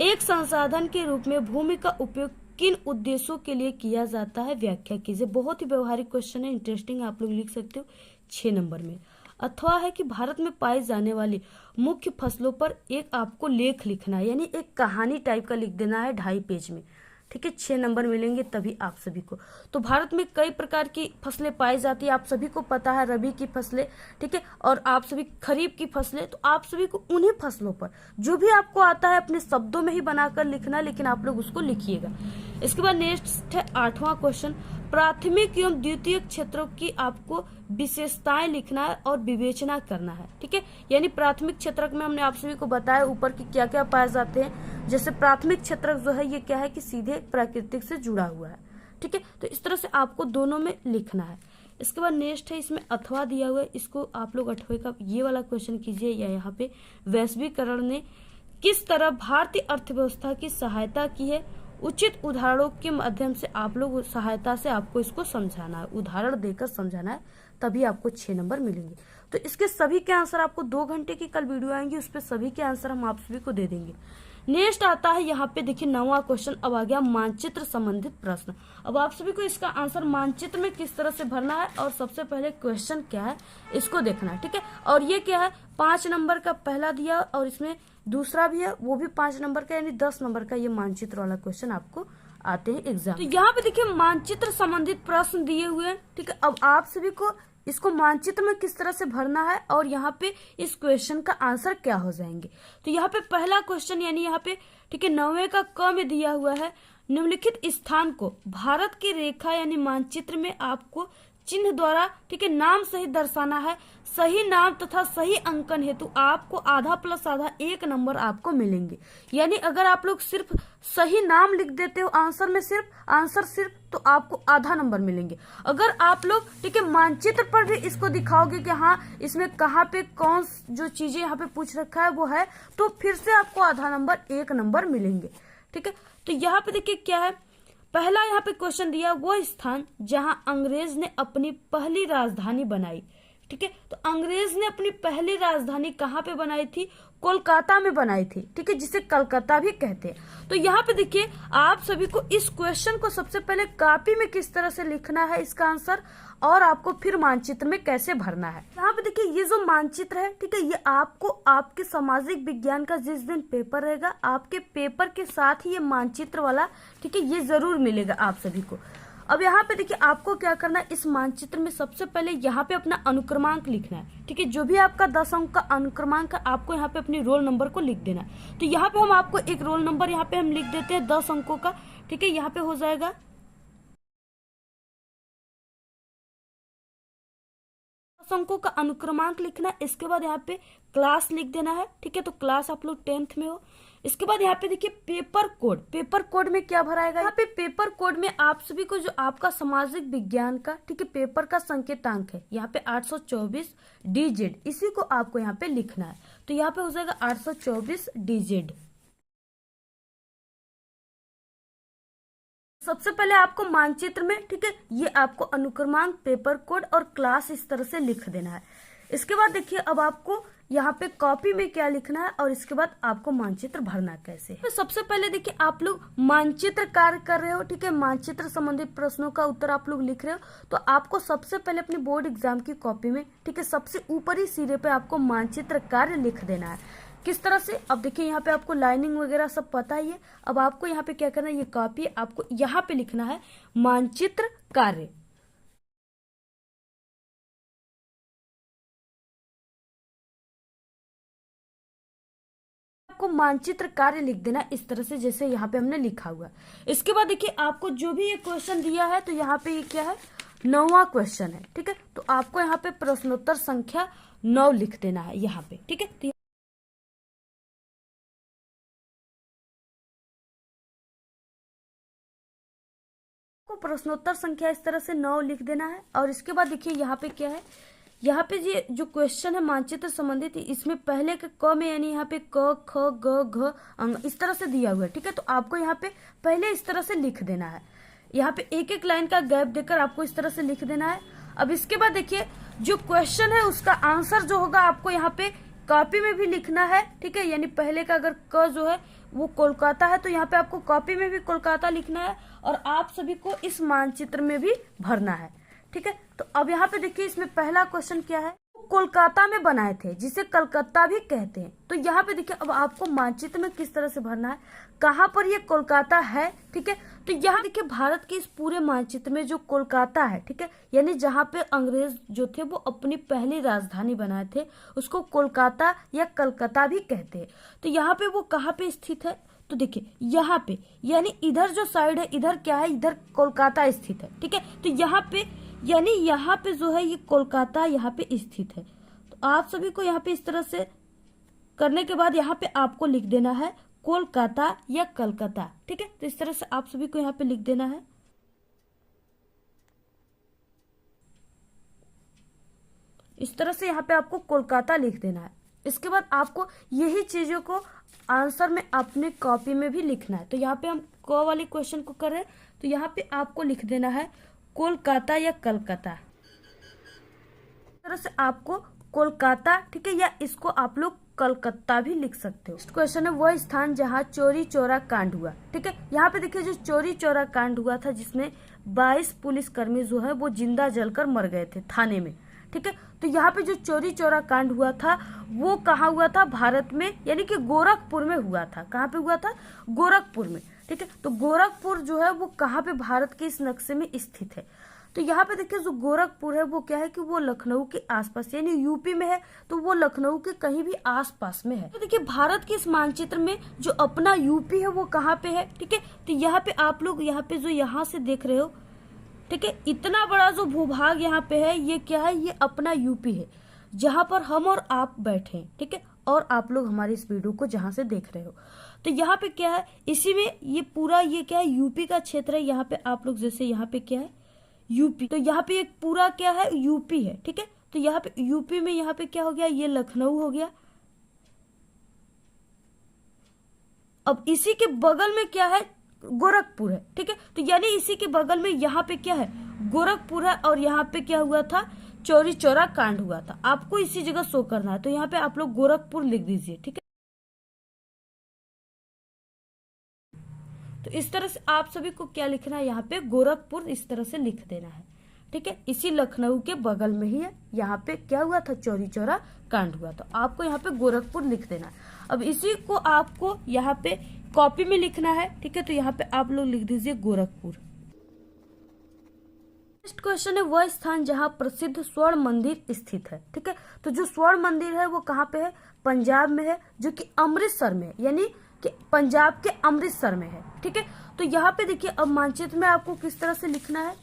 एक संसाधन के रूप में भूमि का उपयोग किन उद्देश्यों के लिए किया जाता है, व्याख्या कीजिए। बहुत ही व्यवहारिक क्वेश्चन है, इंटरेस्टिंग, आप लोग लिख सकते हो 6 नंबर में। अथवा है कि भारत में पाई जाने वाली मुख्य फसलों पर एक आपको लेख लिखना है, यानी एक कहानी टाइप का लिख देना है 2.5 पेज में, ठीक है। 6 नंबर मिलेंगे तभी आप सभी को। तो भारत में कई प्रकार की फसलें पाई जाती है, आप सभी को पता है, रबी की फसलें, ठीक है, और आप सभी खरीफ की फसलें। तो आप सभी को उन्हीं फसलों पर जो भी आपको आता है अपने शब्दों में ही बनाकर लिखना है, लेकिन आप लोग उसको लिखिएगा। इसके बाद नेक्स्ट है 8वां क्वेश्चन, प्राथमिक एवं द्वितीयक क्षेत्रों की आपको विशेषताएं लिखना है और विवेचना करना है, ठीक है। यानी प्राथमिक क्षेत्रक में हमने आप सभी को बताया ऊपर की क्या क्या पाए जाते हैं। जैसे प्राथमिक क्षेत्रक जो है ये क्या है कि सीधे प्राकृतिक से जुड़ा हुआ है, ठीक है। तो इस तरह से आपको दोनों में लिखना है। इसके बाद नेक्स्ट है, इसमें अथवा दिया हुआ है, इसको आप लोग 8वें का ये वाला क्वेश्चन कीजिए। या यहाँ पे वैश्वीकरण ने किस तरह भारतीय अर्थव्यवस्था की सहायता की है, उचित उदाहरणों के माध्यम से आप लोग सहायता से आपको इसको समझाना है, उदाहरण देकर समझाना है, तभी आपको 6 नंबर मिलेंगे। तो इसके सभी के आंसर आपको 2 घंटे की कल वीडियो आएंगी, उस पर सभी के आंसर हम आप सभी को दे देंगे। नेक्स्ट आता है यहाँ पे देखिए 9वां क्वेश्चन, अब आ गया मानचित्र संबंधित प्रश्न। अब आप सभी को इसका आंसर मानचित्र में किस तरह से भरना है और सबसे पहले क्वेश्चन क्या है इसको देखना है, ठीक है। और ये क्या है, 5 नंबर का पहला दिया और इसमें दूसरा भी है, वो भी 5 नंबर का, यानी 10 नंबर का ये मानचित्र वाला क्वेश्चन आपको आते हैं एग्जाम। तो यहाँ पे देखिए मानचित्र संबंधित प्रश्न दिए हुए हैं, ठीक है। अब आप सभी को इसको मानचित्र में किस तरह से भरना है और यहाँ पे इस क्वेश्चन का आंसर क्या हो जाएंगे। तो यहाँ पे पहला क्वेश्चन यानी यहाँ पे, ठीक है, 9वें का क में दिया हुआ है, निम्नलिखित स्थान को भारत की रेखा यानी मानचित्र में आपको चिन्ह द्वारा, ठीक है, नाम सहित दर्शाना है। सही नाम तथा सही अंकन हेतु आपको आधा प्लस आधा 1 नंबर आपको मिलेंगे। यानी अगर आप लोग सिर्फ सही नाम लिख देते हो आंसर में, आंसर सिर्फ, तो आपको आधा नंबर मिलेंगे। अगर आप लोग, ठीक है, मानचित्र पर भी इसको दिखाओगे कि हाँ इसमें कहाँ पे कौन जो चीजें यहाँ पे पूछ रखा है वो है, तो फिर से आपको आधा नंबर 1 नंबर मिलेंगे, ठीक है। तो यहाँ पे देखिए क्या है, पहला यहाँ पे क्वेश्चन दिया, वो स्थान जहां अंग्रेज ने अपनी पहली राजधानी बनाई, ठीक है। तो अंग्रेज ने अपनी पहली राजधानी कहाँ पे बनाई थी? कोलकाता में बनाई थी, ठीक है, जिसे कलकत्ता भी कहते हैं। तो यहाँ पे देखिए आप सभी को इस क्वेश्चन को सबसे पहले कॉपी में किस तरह से लिखना है इसका आंसर, और आपको फिर मानचित्र में कैसे भरना है। यहाँ पे देखिए ये जो मानचित्र है, ठीक है, ये आपको आपके सामाजिक विज्ञान का जिस दिन पेपर रहेगा, आपके पेपर के साथ ही ये मानचित्र वाला, ठीक है, ये जरूर मिलेगा आप सभी को। अब यहाँ पे देखिए आपको क्या करना है, इस मानचित्र में सबसे पहले यहाँ पे अपना अनुक्रमांक लिखना है, ठीक है। जो भी आपका 10 अंक का अनुक्रमांक है, आपको यहाँ पे अपने रोल नंबर को लिख देना है। तो यहाँ पे हम आपको एक रोल नंबर यहाँ पे हम लिख देते हैं 10 अंकों का, ठीक है। यहाँ पे हो जाएगा 10 अंकों का अनुक्रमांक लिखना है। इसके बाद यहाँ पे क्लास लिख देना है, ठीक है। तो क्लास आप लोग 10th में हो। इसके बाद यहाँ पे देखिए पेपर कोड, पेपर कोड में क्या भराएगा, यहाँ पे पेपर कोड में आप सभी को जो आपका सामाजिक विज्ञान का, ठीक है, पेपर का संकेतांक है, यहाँ पे 824 DZ, इसी को आपको यहाँ पे लिखना है। तो यहाँ पे हो जाएगा 824 DZ। सबसे पहले आपको मानचित्र में, ठीक है, ये आपको अनुक्रमांक, पेपर कोड और क्लास इस तरह से लिख देना है। इसके बाद देखिए अब आपको यहाँ पे कॉपी में क्या लिखना है और इसके बाद आपको मानचित्र भरना कैसे है। तो सबसे पहले देखिए आप लोग मानचित्र कार्य कर रहे हो, ठीक है, मानचित्र संबंधित प्रश्नों का उत्तर आप लोग लिख रहे हो। तो आपको सबसे पहले अपनी बोर्ड एग्जाम की कॉपी में, ठीक है, सबसे ऊपरी सिरे पे आपको मानचित्र कार्य लिख देना है। किस तरह से? अब देखिए यहाँ पे आपको लाइनिंग वगैरह सब पता ही है। अब आपको यहाँ पे क्या करना है, ये कॉपी आपको यहाँ पे लिखना है मानचित्र कार्य। आपको मानचित्र कार्य लिख देना इस तरह से, जैसे यहाँ पे हमने लिखा हुआ। इसके बाद देखिए आपको जो भी ये क्वेश्चन दिया है, तो यहाँ पे ये क्या है, 9वां क्वेश्चन है, ठीक है। तो आपको यहाँ पे प्रश्नोत्तर संख्या 9 लिख देना है यहाँ पे, ठीक है। तो प्रश्नोत्तर संख्या इस तरह से 9 लिख देना है। और इसके बाद देखिए यहाँ पे क्या है, यहाँ पे ये जो क्वेश्चन है मानचित्र संबंधित, इसमें पहले के क में यानी यहाँ पे क ख ग घ अंग इस तरह से दिया हुआ है, ठीक है। तो आपको यहाँ पे पहले इस तरह से लिख देना है, यहाँ पे एक एक लाइन का गैप देकर आपको इस तरह से लिख देना है। अब इसके बाद देखिए जो क्वेश्चन है उसका आंसर जो होगा आपको यहाँ पे कॉपी में भी लिखना है, ठीक है। यानी पहले का अगर क जो है वो कोलकाता है, तो यहाँ पे आपको कॉपी में भी कोलकाता लिखना है और आप सभी को इस मानचित्र में भी भरना है, ठीक है। तो अब यहाँ पे देखिए इसमें पहला क्वेश्चन क्या है, कोलकाता में बनाए थे जिसे कलकत्ता भी कहते हैं। तो यहाँ पे देखिए अब आपको मानचित्र में किस तरह से भरना है, कहाँ पर ये कोलकाता है, ठीक है। तो यहाँ देखिए भारत के इस पूरे मानचित्र में जो कोलकाता है, ठीक है, यानी जहाँ पे अंग्रेज जो थे वो अपनी पहली राजधानी बनाए थे, उसको कोलकाता या कलकत्ता भी कहते हैं। तो यहाँ पे वो कहाँ पे स्थित है, तो देखिए यहाँ पे यानी इधर जो साइड है इधर क्या है, इधर कोलकाता स्थित है, ठीक है। तो यहाँ पे यानी यहाँ पे जो है ये कोलकाता यहाँ पे स्थित है। तो आप सभी को यहाँ पे इस तरह से करने के बाद यहाँ पे आपको लिख देना है कोलकाता या कलकत्ता, ठीक है। तो इस तरह से आप सभी को यहाँ पे लिख देना है। इस तरह से यहाँ पे आपको कोलकाता लिख देना है। इसके बाद आपको यही चीजों को आंसर में अपने कॉपी में भी लिखना है। तो यहाँ पे हम क वाले क्वेश्चन को कर रहे हैं, तो यहाँ पे आपको लिख देना है कोलकाता या कलकत्ता। इस तरह से आपको कोलकाता, ठीक है, या इसको आप लोग कलकत्ता भी लिख सकते हो। क्वेश्चन है वह स्थान जहाँ चोरी चोरा कांड हुआ, ठीक है। यहाँ पे देखिए जो चोरी चोरा कांड हुआ था जिसमें 22 पुलिसकर्मी जो है वो जिंदा जलकर मर गए थे थाने में, ठीक है। तो यहाँ पे जो चोरी चोरा कांड हुआ था वो कहाँ हुआ था, भारत में यानी कि गोरखपुर में हुआ था। कहाँ पे हुआ था, गोरखपुर में, ठीक है। तो गोरखपुर जो है वो कहाँ पे भारत के इस नक्शे में स्थित है। तो यहाँ पे देखिए जो गोरखपुर है वो क्या है कि वो लखनऊ के आसपास यानी यूपी में है, तो वो लखनऊ के कहीं भी आसपास में है। तो देखिए भारत के इस मानचित्र में जो अपना यूपी है वो कहाँ पे है, ठीक है। तो यहाँ पे आप लोग यहाँ पे जो यहाँ से देख रहे हो, ठीक है, इतना बड़ा जो भूभाग यहाँ पे है ये क्या है, ये अपना यूपी है जहाँ पर हम और आप बैठे हैं, ठीक है। और आप लोग हमारी इस वीडियो को जहाँ से देख रहे हो, तो यहाँ पे क्या है, इसी में ये पूरा ये क्या है, यूपी का क्षेत्र है। यहाँ पे आप लोग जैसे यहाँ पे क्या है यूपी, तो यहाँ पे एक पूरा क्या है यूपी है, ठीक है। तो यहाँ पे यूपी में यहाँ पे क्या हो गया, ये लखनऊ हो गया। अब इसी के बगल में क्या है, गोरखपुर है, ठीक है। तो यानी इसी के बगल में यहाँ पे क्या है, गोरखपुर है और यहाँ पे क्या हुआ था, चौरी चौरा कांड हुआ था। आपको इसी जगह शो करना है, तो यहाँ पे आप लोग गोरखपुर लिख दीजिए, ठीक है। तो इस तरह से आप सभी को क्या लिखना है, यहाँ पे गोरखपुर इस तरह से लिख देना है, ठीक है। इसी लखनऊ के बगल में ही है, यहाँ पे क्या हुआ था, चौरी चौरा कांड हुआ था। आपको यहाँ पे गोरखपुर लिख देना है। अब इसी को आपको यहाँ पे कॉपी में लिखना है, ठीक है। तो यहाँ पे आप लोग लिख दीजिए गोरखपुर। नेक्स्ट क्वेश्चन है वह स्थान जहाँ प्रसिद्ध स्वर्ण मंदिर स्थित है, ठीक है। तो जो स्वर्ण मंदिर है वो कहाँ पे है, पंजाब में है, जो कि अमृतसर में है, यानी कि पंजाब के अमृतसर में है, ठीक है। तो यहाँ पे देखिए अब मानचित्र में आपको किस तरह से लिखना है।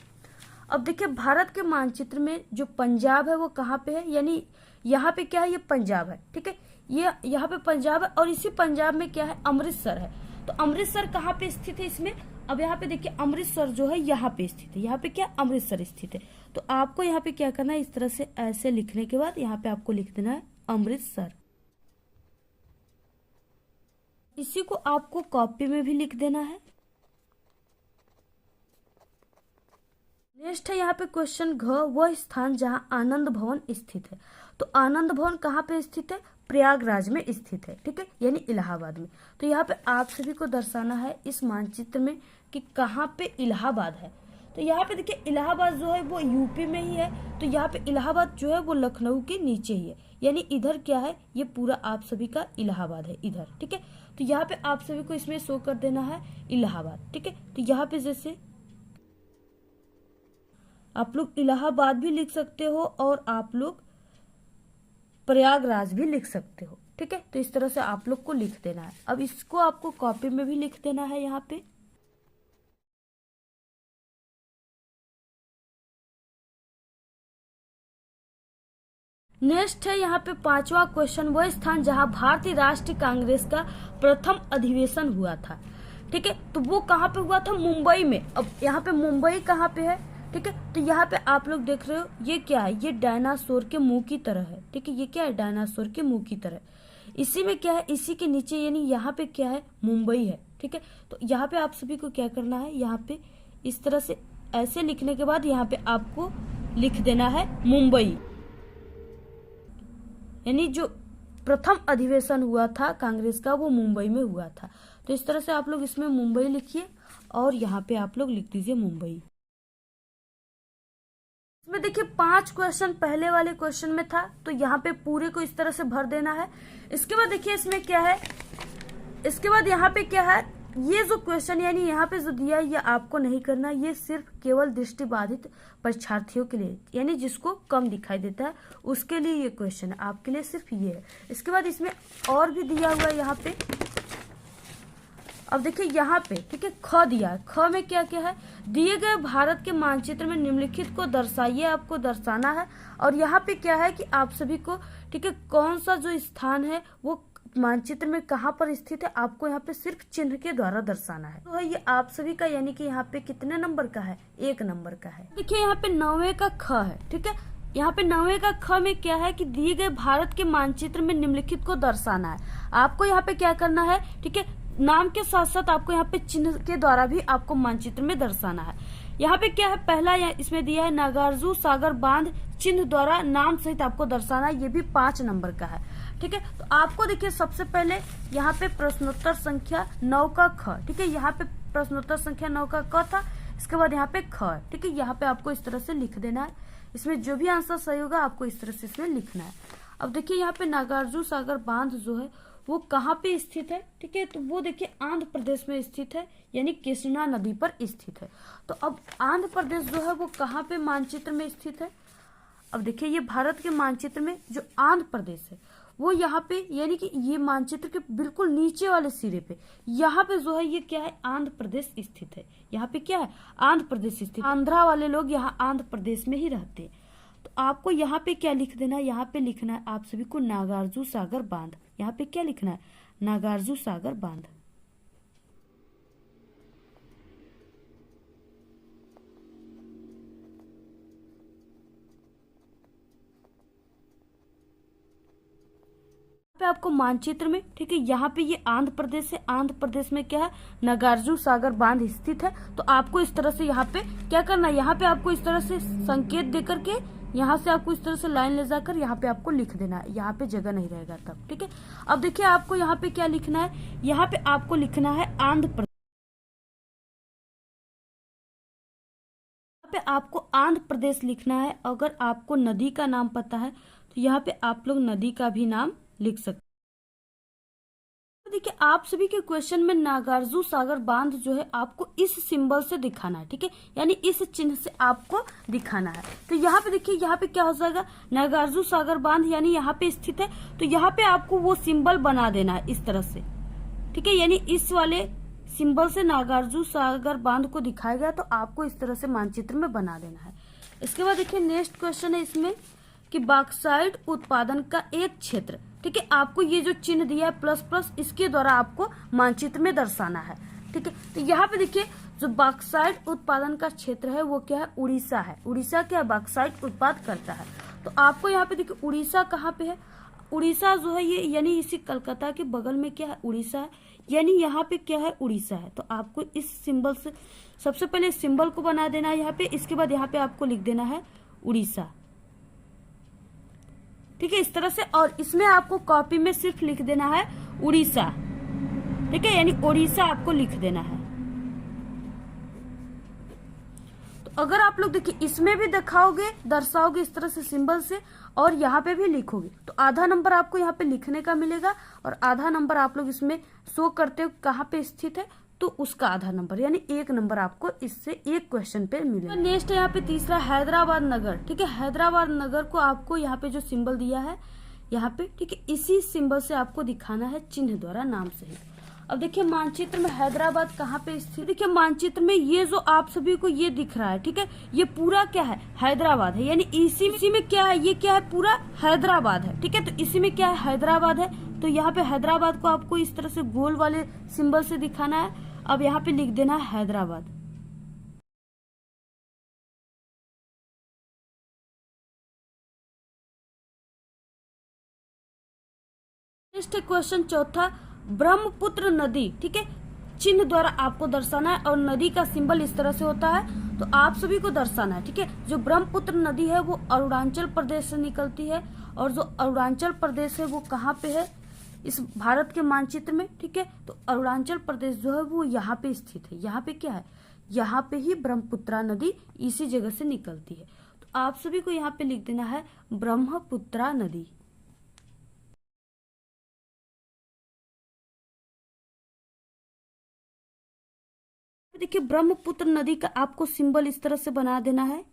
अब देखिए भारत के मानचित्र में जो पंजाब है वो कहाँ पे है, यानी यहाँ पे क्या है, ये पंजाब है, ठीक है। ये यहाँ पे पंजाब है और इसी पंजाब में क्या है, अमृतसर है। तो अमृतसर कहाँ पे स्थित है इसमें, अब यहाँ पे देखिए अमृतसर जो है यहाँ पे स्थित है, यहाँ पे क्या अमृतसर स्थित है। तो आपको यहाँ पे क्या करना है, इस तरह से ऐसे लिखने के बाद यहाँ पे आपको लिख देना है अमृतसर। इसी को आपको कॉपी में भी लिख देना है। नेक्स्ट है यहाँ पे क्वेश्चन घ वह स्थान जहाँ आनंद भवन स्थित है। तो आनंद भवन कहाँ पे स्थित है, प्रयागराज में स्थित है, ठीक है, यानी इलाहाबाद में। तो यहाँ पे आप सभी को दर्शाना है इस मानचित्र में कि कहाँ पे इलाहाबाद है। तो यहाँ पे देखिए इलाहाबाद जो है वो यूपी में ही है। तो यहाँ पे इलाहाबाद जो है वो लखनऊ के नीचे ही है, यानी इधर क्या है, ये पूरा आप सभी का इलाहाबाद है इधर, ठीक है। तो यहाँ पे आप सभी को इसमें शो कर देना है इलाहाबाद, ठीक है। तो यहाँ पे जैसे आप लोग इलाहाबाद भी लिख सकते हो और आप लोग प्रयागराज भी लिख सकते हो, ठीक है। तो इस तरह से आप लोग को लिख देना है। अब इसको आपको कॉपी में भी लिख देना है यहाँ पे। नेक्स्ट है यहाँ पे पांचवा क्वेश्चन वह स्थान जहाँ भारतीय राष्ट्रीय कांग्रेस का प्रथम अधिवेशन हुआ था, ठीक है। तो वो कहाँ पे हुआ था, मुंबई में। अब यहाँ पे मुंबई कहाँ पे है, ठीक है। तो यहाँ पे आप लोग देख रहे हो ये क्या है, ये डायनासोर के मुंह की तरह है, ठीक है। ये क्या है, डायनासोर के मुंह की तरह। इसी में क्या है, इसी के नीचे यानी यहाँ पे क्या है, मुंबई है, ठीक है। तो यहाँ पे आप सभी को क्या करना है, यहाँ पे इस तरह से ऐसे लिखने के बाद यहाँ पे आपको लिख देना है मुंबई, यानी जो प्रथम अधिवेशन हुआ था कांग्रेस का वो मुंबई में हुआ था। तो इस तरह से आप लोग इसमें मुंबई लिखिए और यहाँ पे आप लोग लिख दीजिए मुंबई। इसमें देखिए 5 क्वेश्चन पहले वाले क्वेश्चन में था, तो यहाँ पे पूरे को इस तरह से भर देना है। इसके बाद देखिए इसमें क्या है, इसके बाद यहाँ पे क्या है, ये जो क्वेश्चन यानी यहाँ पे जो दिया है ये आपको नहीं करना, ये सिर्फ केवल दृष्टिबाधित परीक्षार्थियों के लिए, यानी जिसको कम दिखाई देता है उसके लिए ये क्वेश्चन है, आपके लिए सिर्फ ये है। इसके बाद इसमें और भी दिया हुआ है यहाँ पे। अब देखिए यहाँ पे, ठीक है, ख दिया है। ख में क्या क्या है, दिए गए भारत के मानचित्र में निम्नलिखित को दर्शाइए, आपको दर्शाना है। और यहाँ पे क्या है कि आप सभी को, ठीक है, कौन सा जो स्थान है वो मानचित्र में कहाँ पर स्थित है, आपको यहाँ पे सिर्फ चिन्ह के द्वारा दर्शाना है। तो ये आप सभी का यानी कि यहाँ पे कितने नंबर का है, 1 नंबर का है। देखिए यहाँ पे 9वें का ख है, ठीक है। यहाँ पे 9वें का ख में क्या है कि दिए गए भारत के मानचित्र में निम्नलिखित को दर्शाना है। आपको यहाँ पे क्या करना है, ठीक है, नाम के साथ साथ आपको यहाँ पे चिन्ह के द्वारा भी आपको मानचित्र में दर्शाना है। यहाँ पे क्या है, पहला इसमें दिया है नागार्जुन सागर बांध, चिन्ह द्वारा नाम सहित आपको दर्शाना है, ये भी 5 नंबर का है, ठीक है। तो आपको देखिए सबसे पहले यहाँ पे प्रश्नोत्तर संख्या 9 का ख, ठीक है, यहाँ पे प्रश्नोत्तर संख्या 9 का क था, इसके बाद यहाँ पे ख, ठीक है। यहाँ पे आपको इस तरह से लिख देना है, इसमें जो भी आंसर सही होगा आपको इस तरह से इसमें लिखना है। अब देखिए यहाँ पे नागार्जुन सागर बांध जो है वो कहाँ पे स्थित है, ठीक है। तो वो देखिए आंध्र प्रदेश में स्थित है, यानी कृष्णा नदी पर स्थित है। तो अब आंध्र प्रदेश जो है वो कहाँ पे मानचित्र में स्थित है, अब देखिए ये भारत के मानचित्र में जो आंध्र प्रदेश है वो यहाँ पे, यानी कि ये मानचित्र के बिल्कुल नीचे वाले सिरे पे यहाँ पे जो है ये क्या है, आंध्र प्रदेश स्थित है। यहाँ पे क्या है, आंध्र प्रदेश स्थित। आंध्रा वाले लोग यहाँ आंध्र प्रदेश में ही रहते हैं। तो आपको यहाँ पे क्या लिख देना है, यहाँ पे लिखना है आप सभी को नागार्जुन सागर बांध। यहाँ पे क्या लिखना है, नागार्जुन सागर बांध। पे आपको मानचित्र में, ठीक है, यहाँ पे ये आंध्र प्रदेश है, आंध्र प्रदेश में क्या है, नागार्जुन सागर बांध स्थित है। तो आपको इस तरह से यहाँ पे क्या करना है, यहाँ पे आपको इस तरह से संकेत देकर के यहाँ से आपको इस तरह से लाइन ले जाकर यहाँ पे आपको लिख देना है, यहाँ पे जगह नहीं रहेगा तब। ठीक है, अब देखिए आपको यहाँ पे क्या लिखना है, यहाँ पे आपको लिखना है आंध्र प्रदेश। यहाँ पे आपको आंध्र प्रदेश लिखना है। अगर आपको नदी का नाम पता है तो यहाँ पे आप लोग नदी का भी नाम लिख सकते हैं। देखिए आप सभी के क्वेश्चन में नागार्जुन सागर बांध जो है आपको इस सिंबल से दिखाना है। ठीक है, यानी इस चिन्ह से आपको दिखाना है। तो यहाँ पे देखिए, यहाँ पे क्या हो जाएगा, नागार्जुन सागर बांध यानी यहाँ पे स्थित है, तो यहाँ पे आपको वो सिंबल बना देना है इस तरह से। ठीक है, यानी इस वाले सिंबल से नागार्जुन सागर बांध को दिखाया गया, तो आपको इस तरह से मानचित्र में बना देना है। इसके बाद देखिए नेक्स्ट क्वेश्चन है इसमें कि बॉक्साइट उत्पादन का एक क्षेत्र। ठीक है, आपको ये जो चिन्ह दिया है प्लस प्लस, इसके द्वारा आपको मानचित्र में दर्शाना है। ठीक है, तो यहाँ पे देखिए जो बॉक्साइट उत्पादन का क्षेत्र है वो क्या है, उड़ीसा है। उड़ीसा क्या बॉक्साइट उत्पाद करता है। तो आपको यहाँ पे देखिए उड़ीसा कहाँ पे है, उड़ीसा जो है ये यानी इसी कलकत्ता के बगल में क्या है, उड़ीसा है, यानी यहाँ पे क्या है, उड़ीसा है। तो आपको इस सिंबल से सबसे पहले इस सिंबल को बना देना है यहाँ पे, इसके बाद यहाँ पे आपको लिख देना है उड़ीसा। ठीक है, इस तरह से, और इसमें आपको कॉपी में सिर्फ लिख देना है उड़ीसा। ठीक है, यानी उड़ीसा आपको लिख देना है। तो अगर आप लोग देखिए इसमें भी दिखाओगे, दर्शाओगे इस तरह से सिंबल से, और यहाँ पे भी लिखोगे, तो आधा नंबर आपको यहाँ पे लिखने का मिलेगा, और आधा नंबर आप लोग इसमें शो करते हो कहाँ पे स्थित है, तो उसका आधा नंबर, यानी 1 नंबर आपको इससे एक क्वेश्चन पे मिलेगा। तो नेक्स्ट है यहाँ पे तीसरा हैदराबाद नगर। ठीक है, हैदराबाद नगर को आपको यहाँ पे जो सिंबल दिया है यहाँ पे, ठीक है, इसी सिंबल से आपको दिखाना है चिन्ह द्वारा नाम से। अब देखिए मानचित्र में हैदराबाद कहाँ पे स्थित, देखिए मानचित्र में ये जो आप सभी को ये दिख रहा है, ठीक है, ये पूरा क्या है, हैदराबाद है, यानी इसी में क्या है, ये क्या है, पूरा हैदराबाद है। ठीक है, तो इसी में क्या है, हैदराबाद है। तो यहाँ पे हैदराबाद को आपको इस तरह से गोल वाले सिंबल से दिखाना है। अब यहाँ पे लिख देना है हैदराबाद। नेक्स्ट क्वेश्चन चौथा, ब्रह्मपुत्र नदी। ठीक है, चिन्ह द्वारा आपको दर्शाना है, और नदी का सिंबल इस तरह से होता है, तो आप सभी को दर्शाना है। ठीक है, जो ब्रह्मपुत्र नदी है वो अरुणाचल प्रदेश से निकलती है, और जो अरुणाचल प्रदेश है वो कहाँ पे है, इस भारत के मानचित्र में। ठीक है, तो अरुणाचल प्रदेश जो है वो यहाँ पे स्थित है। यहाँ पे क्या है, यहाँ पे ही ब्रह्मपुत्रा नदी इसी जगह से निकलती है। तो आप सभी को यहाँ पे लिख देना है ब्रह्मपुत्रा नदी। देखिए ब्रह्मपुत्र नदी का आपको सिंबल इस तरह से बना देना है।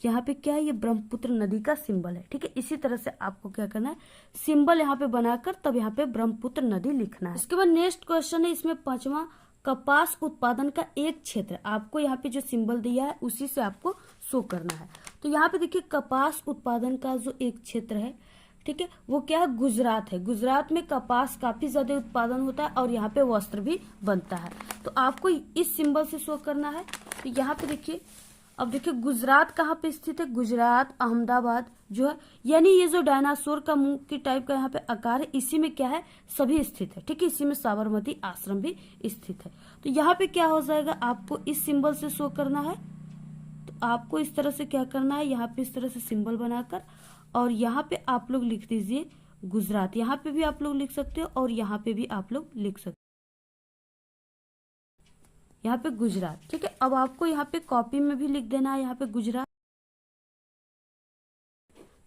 यहाँ पे क्या है, ये ब्रह्मपुत्र नदी का सिंबल है। ठीक है, इसी तरह से आपको क्या करना है, सिंबल यहाँ पे बनाकर तब यहाँ पे ब्रह्मपुत्र नदी लिखना है। इसके बाद नेक्स्ट क्वेश्चन है इसमें पांचवा, कपास उत्पादन का एक क्षेत्र। आपको यहाँ पे जो सिंबल दिया है उसी से आपको शो करना है। तो यहाँ पे देखिए कपास उत्पादन का जो एक क्षेत्र है, ठीक है, वो क्या है, गुजरात है। गुजरात में कपास काफी ज्यादा उत्पादन होता है, और यहाँ पे वस्त्र भी बनता है। तो आपको इस सिंबल से शो करना है। तो यहाँ पे देखिए, अब देखिए गुजरात कहाँ पे स्थित है, गुजरात अहमदाबाद जो है, यानी ये जो डायनासोर का मुंह की टाइप का यहाँ पे आकार है, इसी में क्या है, सभी स्थित है। ठीक है, इसी में साबरमती आश्रम भी स्थित है। तो यहाँ पे क्या हो जाएगा, आपको इस सिंबल से शो करना है। तो आपको इस तरह से क्या करना है, यहाँ पे इस तरह से सिंबल बनाकर, और यहाँ पे आप लोग लिख दीजिए गुजरात। यहाँ पे भी आप लोग लिख सकते हो, और यहाँ पे भी आप लोग लिख सकते हो, यहाँ पे गुजरात। ठीक है, अब आपको यहाँ पे कॉपी में भी लिख देना है यहाँ पे गुजरात।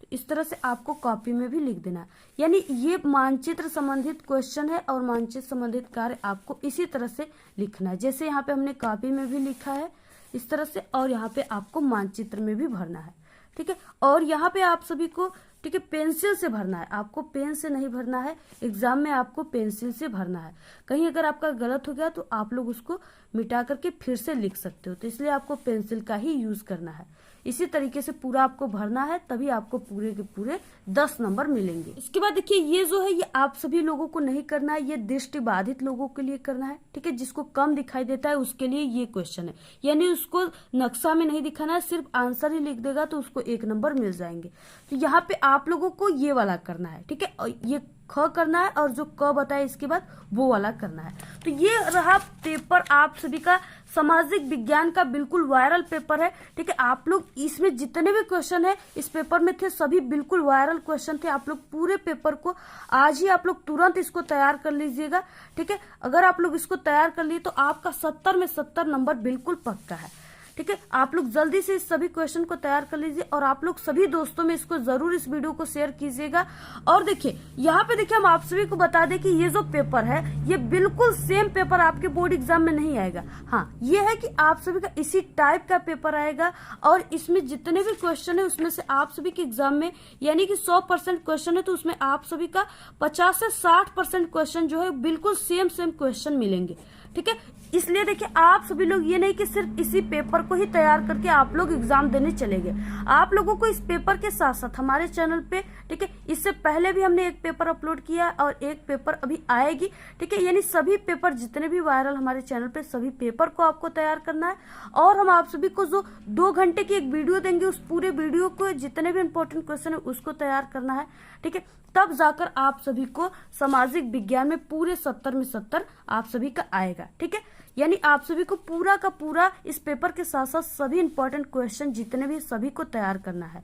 तो इस तरह से आपको कॉपी में भी लिख देना है। यानी ये मानचित्र संबंधित क्वेश्चन है, और मानचित्र संबंधित कार्य आपको इसी तरह से लिखना है, जैसे यहाँ पे हमने कॉपी में भी लिखा है इस तरह से, और यहाँ पे आपको मानचित्र में भी भरना है। ठीक है, और यहाँ पे आप सभी को, ठीक है, पेंसिल से भरना है, आपको पेन से नहीं भरना है। एग्जाम में आपको पेंसिल से भरना है। कहीं अगर आपका गलत हो गया तो आप लोग उसको मिटा करके फिर से लिख सकते हो, तो इसलिए आपको पेंसिल का ही यूज करना है। इसी तरीके से पूरा आपको भरना है, तभी आपको पूरे के पूरे 10 नंबर मिलेंगे। इसके बाद देखिए ये जो है, ये आप सभी लोगों को नहीं करना है, ये दृष्टि बाधित लोगों के लिए करना है। ठीक है, जिसको कम दिखाई देता है उसके लिए ये क्वेश्चन है, यानी उसको नक्शा में नहीं दिखाना है, सिर्फ आंसर ही लिख देगा तो उसको 1 नंबर मिल जाएंगे। तो यहाँ पे आप लोगों को ये वाला करना है। ठीक है, और ये ख करना है और जो क बताए इसके बाद वो वाला करना है। तो ये रहा पेपर आप सभी का, सामाजिक विज्ञान का बिल्कुल वायरल पेपर है। ठीक है, आप लोग इसमें जितने भी क्वेश्चन है इस पेपर में थे सभी बिल्कुल वायरल क्वेश्चन थे। आप लोग पूरे पेपर को आज ही आप लोग तुरंत इसको तैयार कर लीजिएगा। ठीक है, अगर आप लोग इसको तैयार कर लिए तो आपका 70 में 70 नंबर बिल्कुल पक्का है। ठीक है, आप लोग जल्दी से इस सभी क्वेश्चन को तैयार कर लीजिए और आप लोग सभी दोस्तों में इसको जरूर इस वीडियो को शेयर कीजिएगा। और देखिए यहाँ पे देखिए हम आप सभी को बता दें कि ये जो पेपर है ये बिल्कुल सेम पेपर आपके बोर्ड एग्जाम में नहीं आएगा। हाँ, ये है कि आप सभी का इसी टाइप का पेपर आएगा और इसमें जितने भी क्वेश्चन है उसमें से आप सभी के एग्जाम में यानी कि 100% क्वेश्चन है तो उसमें आप सभी का 50 से 60% क्वेश्चन जो है बिल्कुल सेम क्वेश्चन मिलेंगे। ठीक है, इसलिए देखिए आप सभी लोग ये नहीं कि सिर्फ इसी पेपर को ही तैयार करके आप लोग एग्जाम देने चले गए। आप लोगों को इस पेपर के साथ साथ हमारे चैनल पे, ठीक है, इससे पहले भी हमने एक पेपर अपलोड किया और एक पेपर अभी आएगी। ठीक है, यानी सभी पेपर जितने भी वायरल हमारे चैनल पे सभी पेपर को आपको तैयार करना है और हम आप सभी को जो 2 घंटे की एक वीडियो देंगे उस पूरे वीडियो को जितने भी इंपॉर्टेंट क्वेश्चन है उसको तैयार करना है। ठीक है, तब जाकर आप सभी को सामाजिक विज्ञान में पूरे 70 में 70 आप सभी का आएगा। ठीक है, यानी आप सभी को पूरा का पूरा इस पेपर के साथ साथ सभी इंपॉर्टेंट क्वेश्चन जितने भी सभी को तैयार करना है।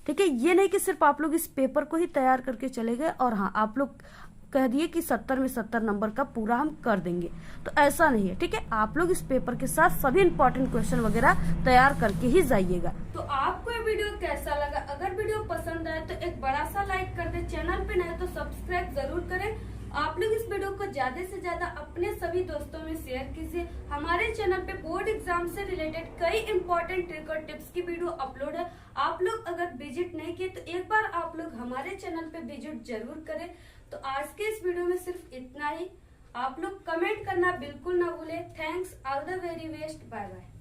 ठीक है, ये नहीं कि सिर्फ आप लोग इस पेपर को ही तैयार करके चले गए और हाँ आप लोग कह दिए कि 70 में 70 नंबर का पूरा हम कर देंगे, तो ऐसा नहीं है। ठीक है, आप लोग इस पेपर के साथ सभी इंपॉर्टेंट क्वेश्चन वगैरह तैयार करके ही जाइएगा। तो आपको ये वीडियो कैसा लगा? अगर वीडियो पसंद आए तो एक बड़ा सा लाइक कर दे, चैनल पे नए तो सब्सक्राइब जरूर करें। आप लोग इस वीडियो को ज्यादा से ज्यादा अपने सभी दोस्तों में शेयर कीजिए। हमारे चैनल पे बोर्ड एग्जाम से रिलेटेड कई इंपॉर्टेंट ट्रिक और टिप्स की वीडियो अपलोड है। आप लोग अगर विजिट नहीं किए तो एक बार आप लोग हमारे चैनल पे विजिट जरूर करें। तो आज के इस वीडियो में सिर्फ इतना ही। आप लोग कमेंट करना बिल्कुल ना भूले। Thanks, all the very best, bye bye.